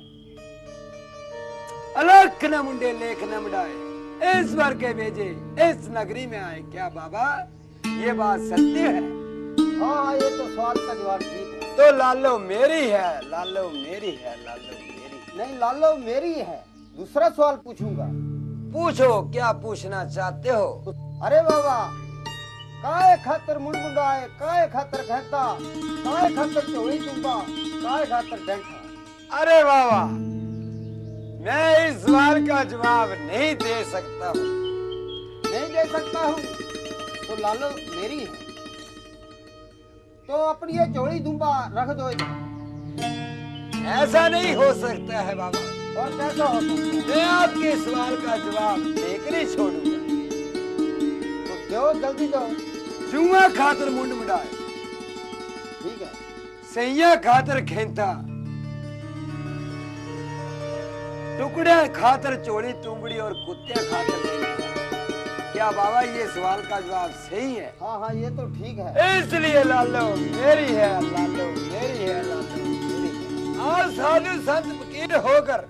अलख न मुंडे लेख न मुंडाए इस बार के भेजे इस नगरी में आए। क्या बाबा ये बात सत्य है? हाँ ये तो सवाल का जवाब ठीक है। तो लालो मेरी है, लालो मेरी है, लालो मेरी। नहीं लालो मेरी है। दूसरा सवाल पूछूंगा। पूछो, क्या पूछना चाहते हो? अरे बाबा काय खातर मुंडाए काय खातर कहता काय खातर चोरी चुंबा काय खातर डंठा। अरे बाबा मैं इस सवाल का जवाब नहीं दे सकता हूँ। नहीं दे सकता हूँ तो लालो मेरी है। तो अपनी ये चोरी दुम्बा रख दो इधर। ऐसा नहीं हो सकता है बाबा। और कैसा हो सकता है? मैं आपके सवाल का जवाब देकर ही छोड़ूंगा। तो दो जल्दी दो। जुआ खातर मुंड मुंडाए। ठीक है। सैया खातर खेता, टुकड़े खातर चोरी तुंबड़ी और कुत्ते खातर नहीं। क्या बाबा ये सवाल का जवाब सही है? हाँ हाँ ये तो ठीक है। इसलिए लालो मेरी है, लालो मेरी है, लालो मेरी है। और साधु संत फकीर होकर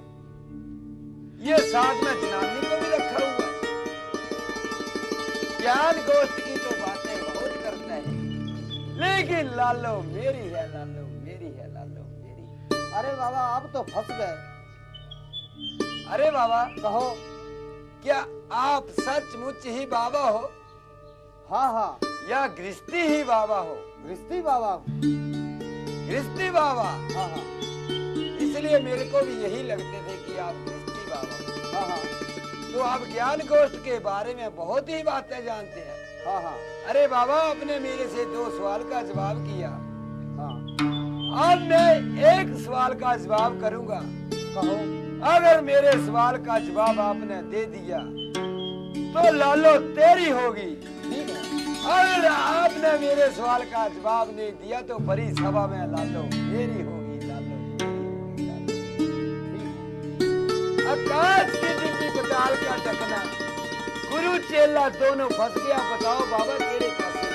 ये साथ में जनानी को भी रखा हुआ है। ज्ञान गोष्ठ की तो बातें बहुत करता है, लेकिन लालो मेरी है, लालो मेरी है, लालो मेरी। अरे बाबा आप तो फंस गए। अरे बाबा कहो। क्या आप सचमुच ही बाबा हो? हाँ हाँ। या गृहस्थी ही बाबा हो? गृहस्थी बाबा। गृहस्थी बाबा। हाँ हाँ। इसलिए मेरे को भी यही लगते थे कि आप गृहस्थी बाबा हो। हाँ हाँ। तो आप ज्ञान गोष्ठ के बारे में बहुत ही बातें जानते हैं। हाँ हाँ। अरे बाबा आपने मेरे से 2 सवाल का जवाब किया। हाँ। अब मैं एक सवाल का जवाब करूंगा। कहो। अगर मेरे सवाल का जवाब आपने दे दिया तो लालो तेरी होगी। ठीक है। अगर आपने मेरे सवाल का जवाब नहीं दिया तो बड़ी सभा में लालो मेरी होगी। लालो आकाश की डिब्बी पताल का ढकना, गुरु चेला दोनों फंस गया। बताओ बाबा केड़े पासे?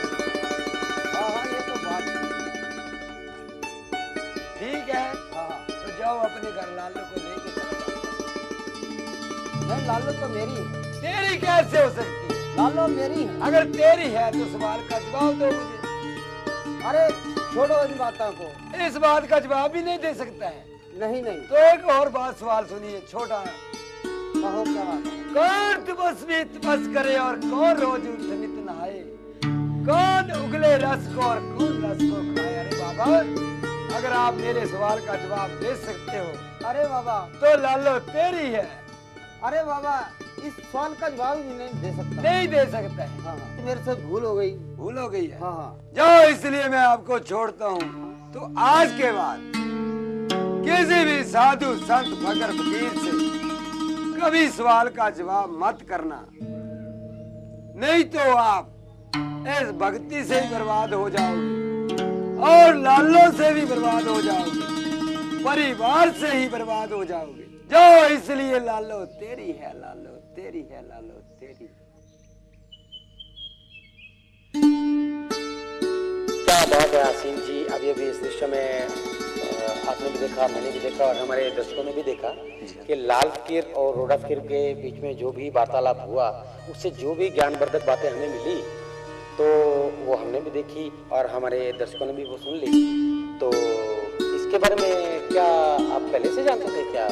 हाँ हाँ ये तो बात ठीक है। हाँ। तो जाओ अपने घर लालो को लेके चले जाओ। नहीं लालो तो मेरी है। तेरी कैसे हो सकती है? लालो मेरी है। अगर तेरी है तो सवाल का जवाब दो मुझे। अरे छोड़ो इन बातों को। इस बात का जवाब भी नहीं दे सकता है? नहीं नहीं। तो एक और बात सवाल सुनिए छोटा। कहो क्या बात है? कौन तपस करे और कौन रोज उठमित नहाए? कौन उगले रस को और कौन रस को खाए? अरे बाबा अगर आप मेरे सवाल का जवाब दे सकते हो अरे बाबा तो लालो तेरी है। अरे बाबा इस सवाल का जवाब भी नहीं दे सकता। नहीं दे सकता है। हाँ हाँ। मेरे से भूल हो गई। भूल हो गई है। हाँ हाँ। जाओ इसलिए मैं आपको छोड़ता हूँ। तो आज के बाद किसी भी साधु संत फकर फकीर से कभी सवाल का जवाब मत करना, नहीं तो आप इस भक्ति से ही बर्बाद हो जाओगे और लालों से भी बर्बाद हो जाओगे, परिवार से ही बर्बाद हो जाओगे। जाओ इसलिए लालो तेरी है, लालो तेरी है, लालो तेरी। क्या बात है आसीम जी। अभी अभी इस दृश्य में आपने भी देखा, मैंने भी देखा और हमारे दर्शकों ने भी देखा कि लाल फकीर और रोड़ा फकीर के बीच में जो भी वार्तालाप हुआ उससे जो भी ज्ञानवर्धक बातें हमें मिली तो वो हमने भी देखी और हमारे दर्शकों ने भी वो सुन ली। तो इसके बारे में क्या आप पहले से जानते थे क्या?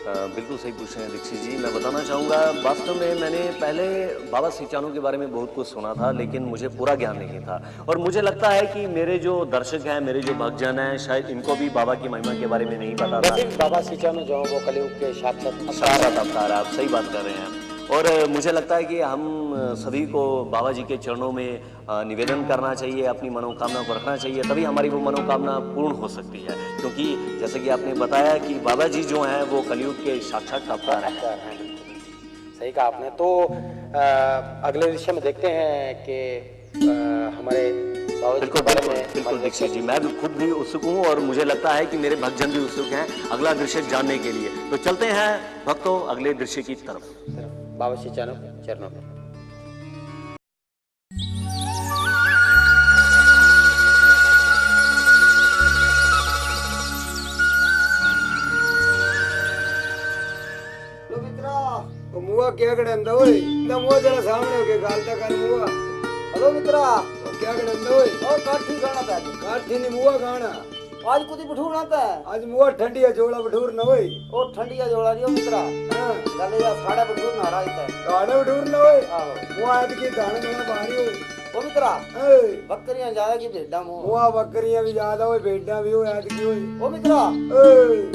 बिल्कुल सही पूछ रहे हैं दीक्षित जी। मैं बताना चाहूँगा वास्तव में मैंने पहले बाबा श्री चानू के बारे में बहुत कुछ सुना था लेकिन मुझे पूरा ज्ञान नहीं था और मुझे लगता है कि मेरे जो दर्शक हैं, मेरे जो भक्तजन हैं, शायद इनको भी बाबा की महिमा के बारे में नहीं पता था। बाबा श्री चानू जो वो कलयुग के साक्षात अवतार, आप सही बात कर रहे हैं। और मुझे लगता है कि हम सभी को बाबा जी के चरणों में निवेदन करना चाहिए, अपनी मनोकामना को रखना चाहिए, तभी हमारी वो मनोकामना पूर्ण हो सकती है। क्योंकि जैसे कि आपने बताया कि बाबा जी जो हैं वो कलयुग के साक्षात अवतार हैं। सही कहा आपने। तो अगले विषय में देखते हैं कि हमारे बिल्कुल दीक्षित जी, मैं भी खुद भी उत्सुक हूँ और मुझे लगता है कि मेरे भक्तजन भी उत्सुक हैं अगला दृश्य जानने के लिए। तो चलते हैं भक्तों अगले दृश्य की तरफ। बाबा श्री चानू चरणों में। लो मित्रा। तो मुआ क्या गड़ंदा ओए? ना मुआ जरा सामने होके गालता कर मुआ। हेलो मित्रा। तो क्या गड़ंदा ओए? और काठी गाना था। काठी नहीं मुआ गाना। आज कुछ भठूर आता है। आज मुआ ठंडिया जोड़ा भठूर न ओए। ओ ठंडिया जोड़ा दियो मित्रा। हां गले या साड़ा भठूर ना रहा है। साड़ा भठूर न ओए। आहो। मुआ आज की दाने में बाहरी ओए। ओ मित्रा। ए बकरियां ज्यादा की भेड़ा मो। मुआ बकरियां भी ज्यादा ओए, भेड़ा भी ओए आज की ओए। ओ मित्रा। ए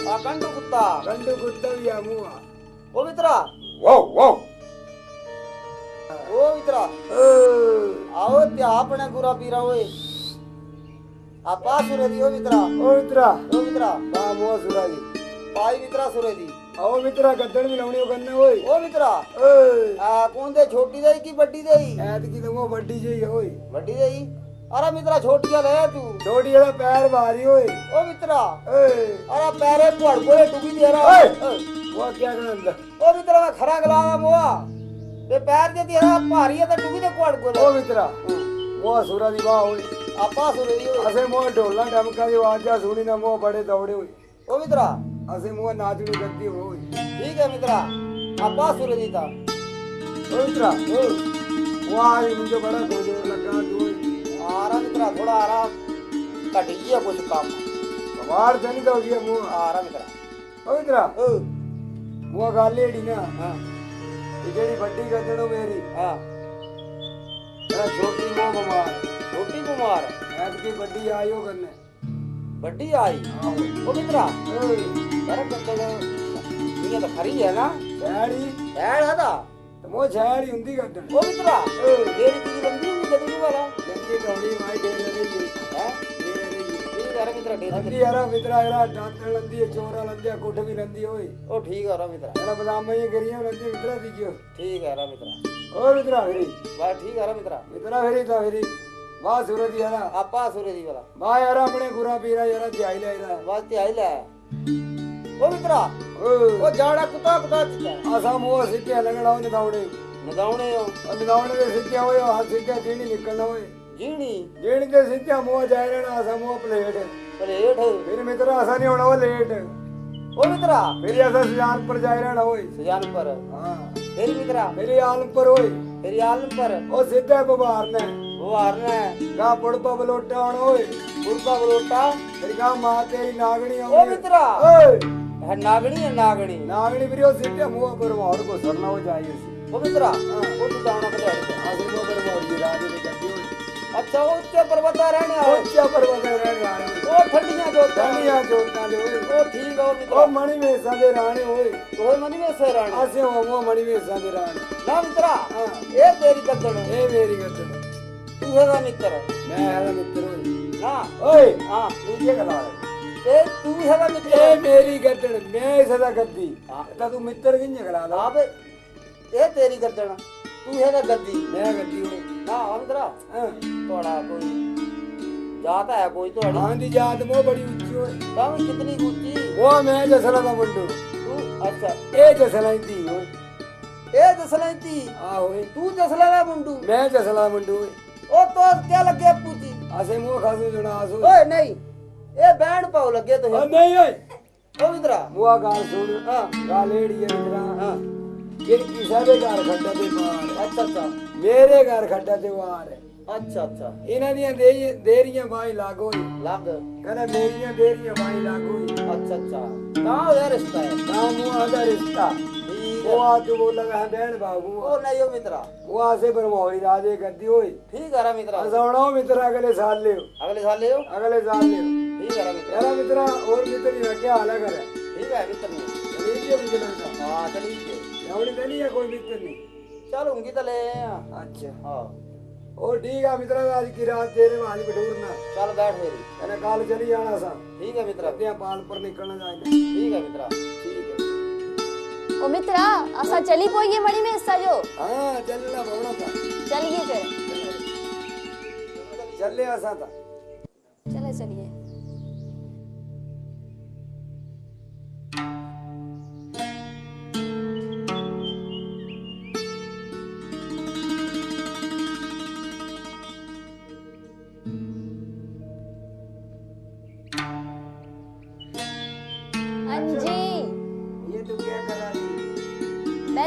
आ कंडू कुत्ता। कंडू कुत्ता भी आ मुआ। ओ मित्रा। Wow wow. ओ मित्रा। आओ त्या अपने गुरा पीरा ओए। आपा सुरे दी ओ मित्रा। ओ मित्रा। ओ मित्रा। बा मुआ सुरा दी। पाई मित्रा सुरे दी। आओ मित्रा गद्दड़ भी लावणी करने ओए। ओ मित्रा। ए आ कौन दे छोटी देई की बड़ी देई? ऐत की तो वो बड्डी जई ओए। बड़ी देई। अरे मित्रा छोटिया ले तू। छोटी वाला पैर भारी ओए। ओ मित्रा। ए अरे पैरे पड़ बोले टुकी दे रहा। वो क्या करंदा? ओ मित्रा मैं खरा गलावा मोआ। बे पैर दे तेरा भारी है तो टुकी दे कोड़ बोले। ओ मित्रा। वो सुरा दी बा ओए। आपा सुरे दी ओए। असे मोह ढोला ढमका जो आजा सुनी ना मोह बड़े दौड़े ओए। ओ मित्रा। असे मोह नाचनी करती ओए। ठीक है मित्रा। आपा सुरे दी था। ओ मित्रा। वो आज मुझे बड़ा जोर लगा तू। आराम मित्रा थोड़ा आराम कटिया कुछ काम। बाहर जनी तो गया मुंह। आराम मित्रा। ओ मित्रा। वो गल एड़ी ना हां ये जेड़ी बड्डी गदड़ो मेरी हां मेरा छोटी वो बीमार ऐड की बड्डी आई हो करने बड्डी आई हां वो मित्रा अरे गदड़ ये तो खरी है ना छेड़ी छेड़ है ना तो वो छेड़ी हुंदी गदड़ वो मित्रा मेरी चीज लंबी हुई गदड़ी वाला लंबी डौड़ी माई दे रही है यार मित्रा डेरा यार मित्रा यार डांटण लंदी है चोरा लंदी कोठ भी लंदी होई ओ ठीक है रा मित्रा यार बदाम में ये गरिया लंदी मित्रा दीजियो ठीक है रा मित्रा ओ मित्रा फेरी वाह ठीक है रा मित्रा फेरी तो फेरी वाह सूरज यार आपा सूरज वाला वाह यार अपने गुरा पीरा यार ध्याई ले यार वाह ध्याई ले ओ मित्रा ओ जाड़ा कुत्ता चिता आसा मुंह सीधे लगड़ा नदावणे दे सीधे होए हाथ सीधे जीनी निकलना होए जीनी दे सीधे मुंह जाए रहना आसा मुंह प्लेट फिर मित्रा आसा नहीं होना वो लेट ओ मित्रा फिर ऐसा सजान पर जाए रहना होए सजान पर हां फिर मित्रा फिर आलम पर होए फिर आलम पर ओ सीधे बबार ने गा पुड़पा बलोटा होना होए पुड़पा बलोटा फिर गा मां तेरी नागणी ओ मित्रा ओए है नागणी फिर वो सीधे मुंह पर मोहर को सरना हो जाए वो मित्रा वो तो जाना पड़े आगे मुंह पर मोहर की राज ने गद्दी अच्छा वो ऊंचे पर्वत रहने ओ ठंडियां जोता दे ओ ठीक है मित्रा ओ मणि में सादे राणे होए ओ मणि में से राणे आसे वो मणि में सादे राणे ना मित्रा ए तेरी गद्दड़ ए मेरी गद्दड़ तू है ना मित्र मैं है ना मित्र होए हां ओए हां तू ये गला ए तू है ना मित्र ए मेरी गद्दड़ मैं सदा गद्दी ता तू मित्र किने गला दा अब ए तेरी गद्दड़ तू है ना गद्दी मैं गद्दी हूं ना मित्रा थोड़ा कोई जात है कोई तो हां दी जात वो बड़ी ऊंची होए कम कितनी ऊंची वो मैं जसला दा मुंडू तू अच्छा ए जसला दी होए ए जसला दी हां होए तू जसला दा मुंडू मैं जसला मुंडू ओ तो क्या लगे पूजी आसे मुंह खासू जुना आसू ओए नहीं ए बैंड पाओ लगे तो नहीं ओए ओ मित्रा मुआ गाल सुन हां गालेड़ी है मित्रा हां किनकी सारे घर खड्डा दे पार अच्छा मेरे घर खड्डा दे वार अच्छा इन्हां दी देरियां बाई लागो लग कहना मेरियां देरियां बाई लागो अच्छा का होया रिश्ता है का मुआ दा रिश्ता वो आ तू बोला है बहन बाबू ओ नहीं ओ मित्रा वो आसे ब्रह्मौरी राजे गद्दी होई ठीक है रा मित्रा सोनो मित्रा अगले साल ले ठीक है रा मित्रा और मित्र क्या हाल है करे ठीक है मित्र चलिए मित्र हां चलिए यावड़ी तो नहीं है कोई मित्र नहीं चलूंगी तो ले अच्छा हां ओ ठीक है मित्र आज की रात तेरे माली बटूरना चल बैठ मेरी मैंने काल चली जाना सा ठीक है मित्र अपने पाल पर निकलना जाए ठीक है मित्र ठीक है ओ मित्रा असा चली पोइए मणि में हिस्सा जो हां चलना भवना था चलिए फिर चले असा था चलिए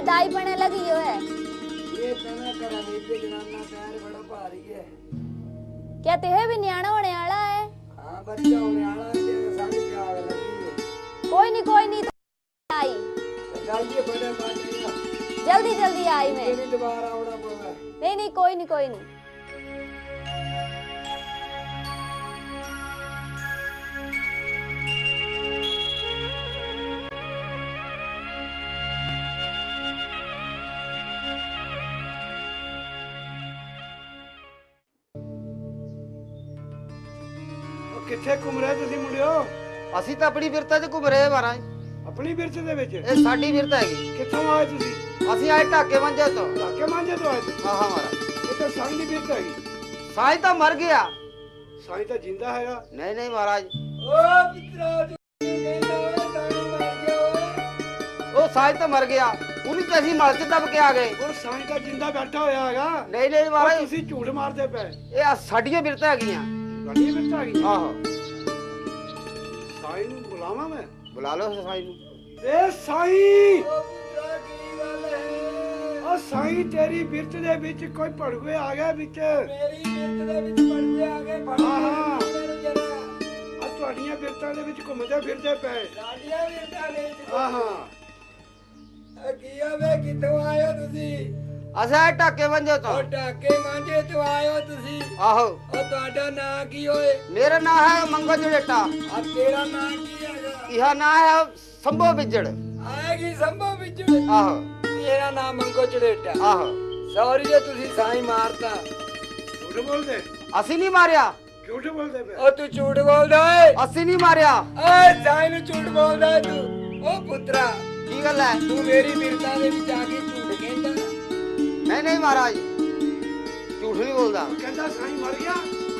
दाई पने लगी हो है ये तना करा नीचे जनाना पैर बड़ा भारी है क्या तेरे भी न्याणा होने वाला है हां बच्चा होने वाला है तेरे सामने क्या आग लगी है कोई नहीं आई जाइए बड़े बात जल्दी आई मैं दोबारा आना पड़ेगा नहीं कोई नहीं किथे घूम रहे तुसी मुंडियो ਅਸੀਂ ਤਾਂ ਆਪਣੀ ਬਿਰਤਾ 'ਚ ਘੁੰਮ ਰਹੇ ਮਹਾਰਾਜ अपनी बिरत दे विच ਇਹ ਸਾਡੀ ਬਿਰਤਾ ਹੈਗੀ किथों आए तुसी ਅਸੀਂ ਆਏ ਢਾਕੇ ਮੰਜੇ ਤੋਂ ढाके मांझे तो आए ਹਾਂ ਮਹਾਰਾਜ ये तो साईं दी बिरत हैगी ਸਾਈਂ ਤਾਂ ਮਰ ਗਿਆ साईं तो जिंदा हैगा नहीं ਮਹਾਰਾਜ ओ मित्रा तू कहंदा ओए साईं मर गया ओए ਉਹ ਸਾਈਂ ਤਾਂ ਮਰ ਗਿਆ ਉਹਨੂੰ ਤੇ ਅਸੀਂ ਮਲ 'ਚ ਦਬ ਕੇ ਆ ਗਏ और साईं तो जिंदा बैठा होया हैगा नहीं ਮਹਾਰਾਜ तुसी झूठ मारदे पे ਇਹ ਸਾਡੀਆਂ ਬਿਰਤਾਂ ਹੈਗੀਆਂ साडी बिरत हैगी ਆਹੋ साईं नु बुलावा मैं बुला लो साईं नु ए साईं ओ मित्रा की गल है ओ साईं तेरी बिरत दे विच कोई भड़वे आ गया विच मेरी बिरत दे विच पड़दे आ गए हां जरा आ ਤੁਹਾਡੀਆਂ ਬਿਰਤਾਂ ਦੇ ਵਿੱਚ ਘੁੰਮਦੇ ਫਿਰਦੇ ਪਏ ਸਾਡੀਆਂ ਬਿਰਤਾਂ ਦੇ ਵਿੱਚ ਆਹਾਂ ਵੇ ਕਿੱਥੋਂ ਆਇਓ ਤੁਸੀਂ? ਅਸਾਂ ਢਾਕੇ ਮੰਜੇ ਤੋਂ। ਉਹ ਢਾਕੇ ਮਾਂਜੇ ਤੋਂ ਆਇਓ ਤੁਸੀਂ? ਆਹੋ। ਉਹ ਤੁਹਾਡਾ ਨਾਂ ਕੀ ਹੋਏ? ਮੇਰਾ ਨਾਂ ਹੈ ਮੰਗੋ ਜੜੇਟਾ। ਆ ਤੇਰਾ ਨਾਂ ਕੀ ਹੈਗਾ? ਇਹ ਨਾਂ ਹੈ ਸੰਭੋ ਵਿਜੜ। ਆਏਗੀ ਸੰਭੋ ਵਿਜੜ? ਆਹੋ। ਮੇਰਾ ਨਾਮ ਮੰਗੋ ਚੜੇਟਾ। ਆਹੋ। ਸੌਰੀ ਜੇ ਤੁਸੀਂ ਸਾਈ ਮਾਰਤਾ। ਝੂਠ ਬੋਲਦੇ? ਅਸੀਂ ਨਹੀਂ ਮਾਰਿਆ। ਝੂਠ ਬੋਲਦੇ ਪਏ? ਉਹ ਤੂੰ ਝੂਠ ਬੋਲਦਾ ਏ? ਅਸੀਂ ਨਹੀਂ ਮਾਰਿਆ। ਓਏ ਸਾਈ ਨੂੰ ਝੂਠ ਬੋਲਦਾ ਏ ਤੂੰ? ਉਹ ਪੁੱਤਰਾ ਕੀ ਗੱਲ ਹੈ? ਤੂੰ ਮੇਰੀ ਬਿਰਤਾ ਦੇ ਵਿੱਚ ਆ ਕੇ ਝੂਠ ਕਹਿੰਦਾ? ਨਹੀਂ ਮਹਾਰਾਜ, ਝੂਠ ਨਹੀਂ ਬੋਲਦਾ। ਕਹਿੰਦਾ ਸਾਈ ਮਰ ਗਿਆ?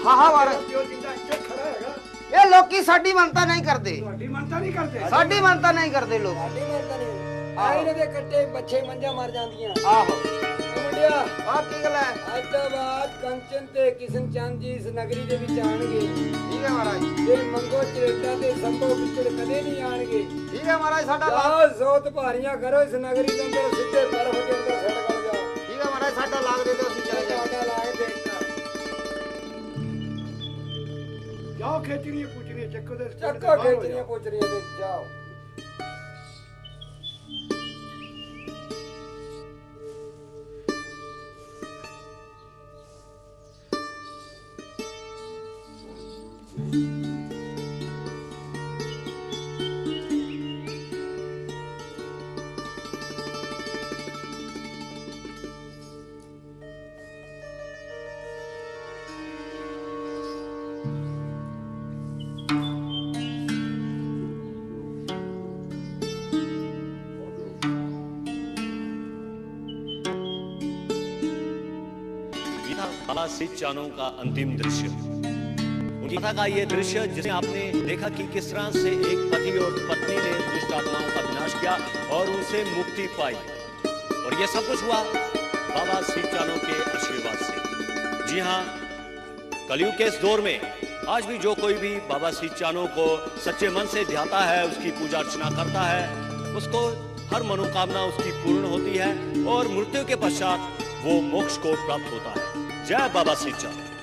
ਹਾਂ ਮਹਾਰਾਜ। ਕਿਉਂ ਜਿੰਦਾ ਇੱਥੇ ਖੜਾ ਹੈਗਾ? ਇਹ ਲੋਕੀ ਸਾਡੀ ਮੰਨਤਾ ਨਹੀਂ ਕਰਦੇ। ਤੁਹਾਡੀ ਮੰਨਤਾ ਨਹੀਂ ਕਰਦੇ? ਸਾਡੀ ਮੰਨਤਾ ਨਹੀਂ ਕਰਦੇ ਲੋਕ। ਸਾਡੀ ਮੰਨਤਾ ਨਹੀਂ। ਆਇਨੇ ਦੇ ਕੱਟੇ ਬੱਚੇ ਮੰਝਾਂ ਮਰ ਜਾਂਦੀਆਂ। ਆਹੋ। ਮੁੰਡਿਆ ਆ ਕੀ ਗੱਲ ਹੈ? ਅੱਜ ਤੋਂ ਬਾਅਦ ਕੰਚਨ ਤੇ ਕਿਸ਼ਨ ਚੰਦ ਜੀ ਇਸ ਨਗਰੀ ਦੇ ਵਿੱਚ ਆਣਗੇ। ਠੀਕ ਹੈ ਮਹਾਰਾਜ। ਤੇ ਮੰਗੋ ਚੜੇਟਾ ਤੇ ਸੰਭੋ ਵਿਚੜ ਕਦੇ ਨਹੀਂ ਆਣਗੇ। ਠੀਕ ਹੈ ਮਹਾਰਾਜ। ਸਾਡਾ ਲਾਓ ਜ਼ੋਤ ਭਾਰੀਆਂ ਕਰੋ ਇਸ ਨਗਰੀ ਦੇ ਅੰਦਰ, ਸਿੱਧੇ ਬਰਫ਼ ਦੇ ਅੰਦਰ ਸੜ ਗਲ ਜਾਓ। ਠੀਕ ਹੈ ਮਹਾਰਾਜ। ਸਾਡਾ ਲਾਗ ਦੇ ਦਿਓ, ਅਸੀਂ ਚਲੇ ਜਾਓ। ਸਾਡਾ ਲਾਗ ਦੇਤਾ। ਜਾਓ ਖੇਚੜੀਆਂ ਪੁੱਛਣੀਆਂ ਚੱਕੋ ਦੇ ਚੱਕੋ ਖੇਚੜੀਆਂ ਪੁੱਛਣੀਆਂ ਤੇ ਜਾਓ। बाबा सिद्ध चानों का अंतिम दृश्य, उनकी कथा का ये दृश्य जिसे आपने देखा कि किस तरह से एक पति और पत्नी ने दुष्ट आत्माओं का विनाश किया और उनसे मुक्ति पाई, और ये सब कुछ हुआ बाबा सिद्ध चानों के आशीर्वाद से। जी हाँ, कलयुग के इस दौर में आज भी जो कोई भी बाबा सिद्ध चानों को सच्चे मन से ध्याता है, उसकी पूजा अर्चना करता है, उसको हर मनोकामना उसकी पूर्ण होती है और मृत्यु के पश्चात वो मोक्ष को प्राप्त होता है। जय बाबा सिद्ध चानों।